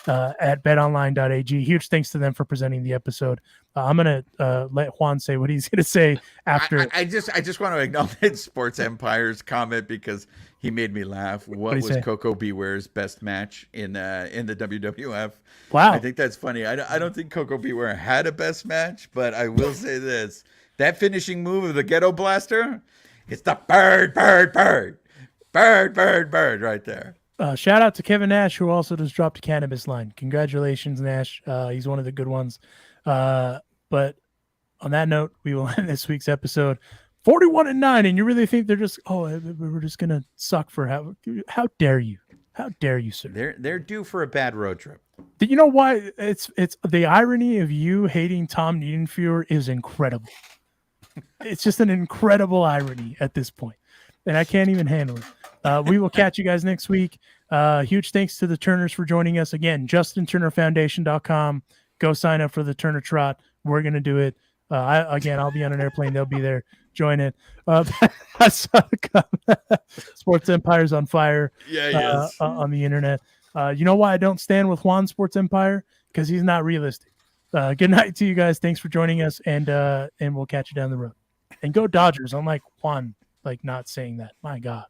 at betonline.ag. Huge thanks to them for presenting the episode. I'm going to let Juan say what he's going to say after. I just want to acknowledge Sports Empire's comment because he made me laugh. What was Coco Beware's best match in the WWF? Wow. I think that's funny. I don't think Coco Beware had a best match, but I will say this. That finishing move of the Ghetto Blaster, it's the bird right there. Shout out to Kevin Nash, who also just dropped a cannabis line. Congratulations, Nash. He's one of the good ones. But on that note, we will end this week's episode 41-9. And you really think they're just, we're just going to suck for how dare you? How dare you, sir? They're due for a bad road trip. You know why? It's the irony of you hating Tom Niedenfuhr is incredible. It's just an incredible irony at this point, and I can't even handle it. We will catch you guys next week. Huge thanks to the Turners for joining us again. JustinTurnerFoundation.com. Go sign up for the Turner Trot. We're gonna do it. I'll be on an airplane. They'll be there. Join it. Sports Empire's on fire. Yeah, yes. On the internet. You know why I don't stand with Juan Sports Empire? Because he's not realistic. Good night to you guys. Thanks for joining us, and we'll catch you down the road. And go Dodgers. Unlike Juan, not saying that. My God.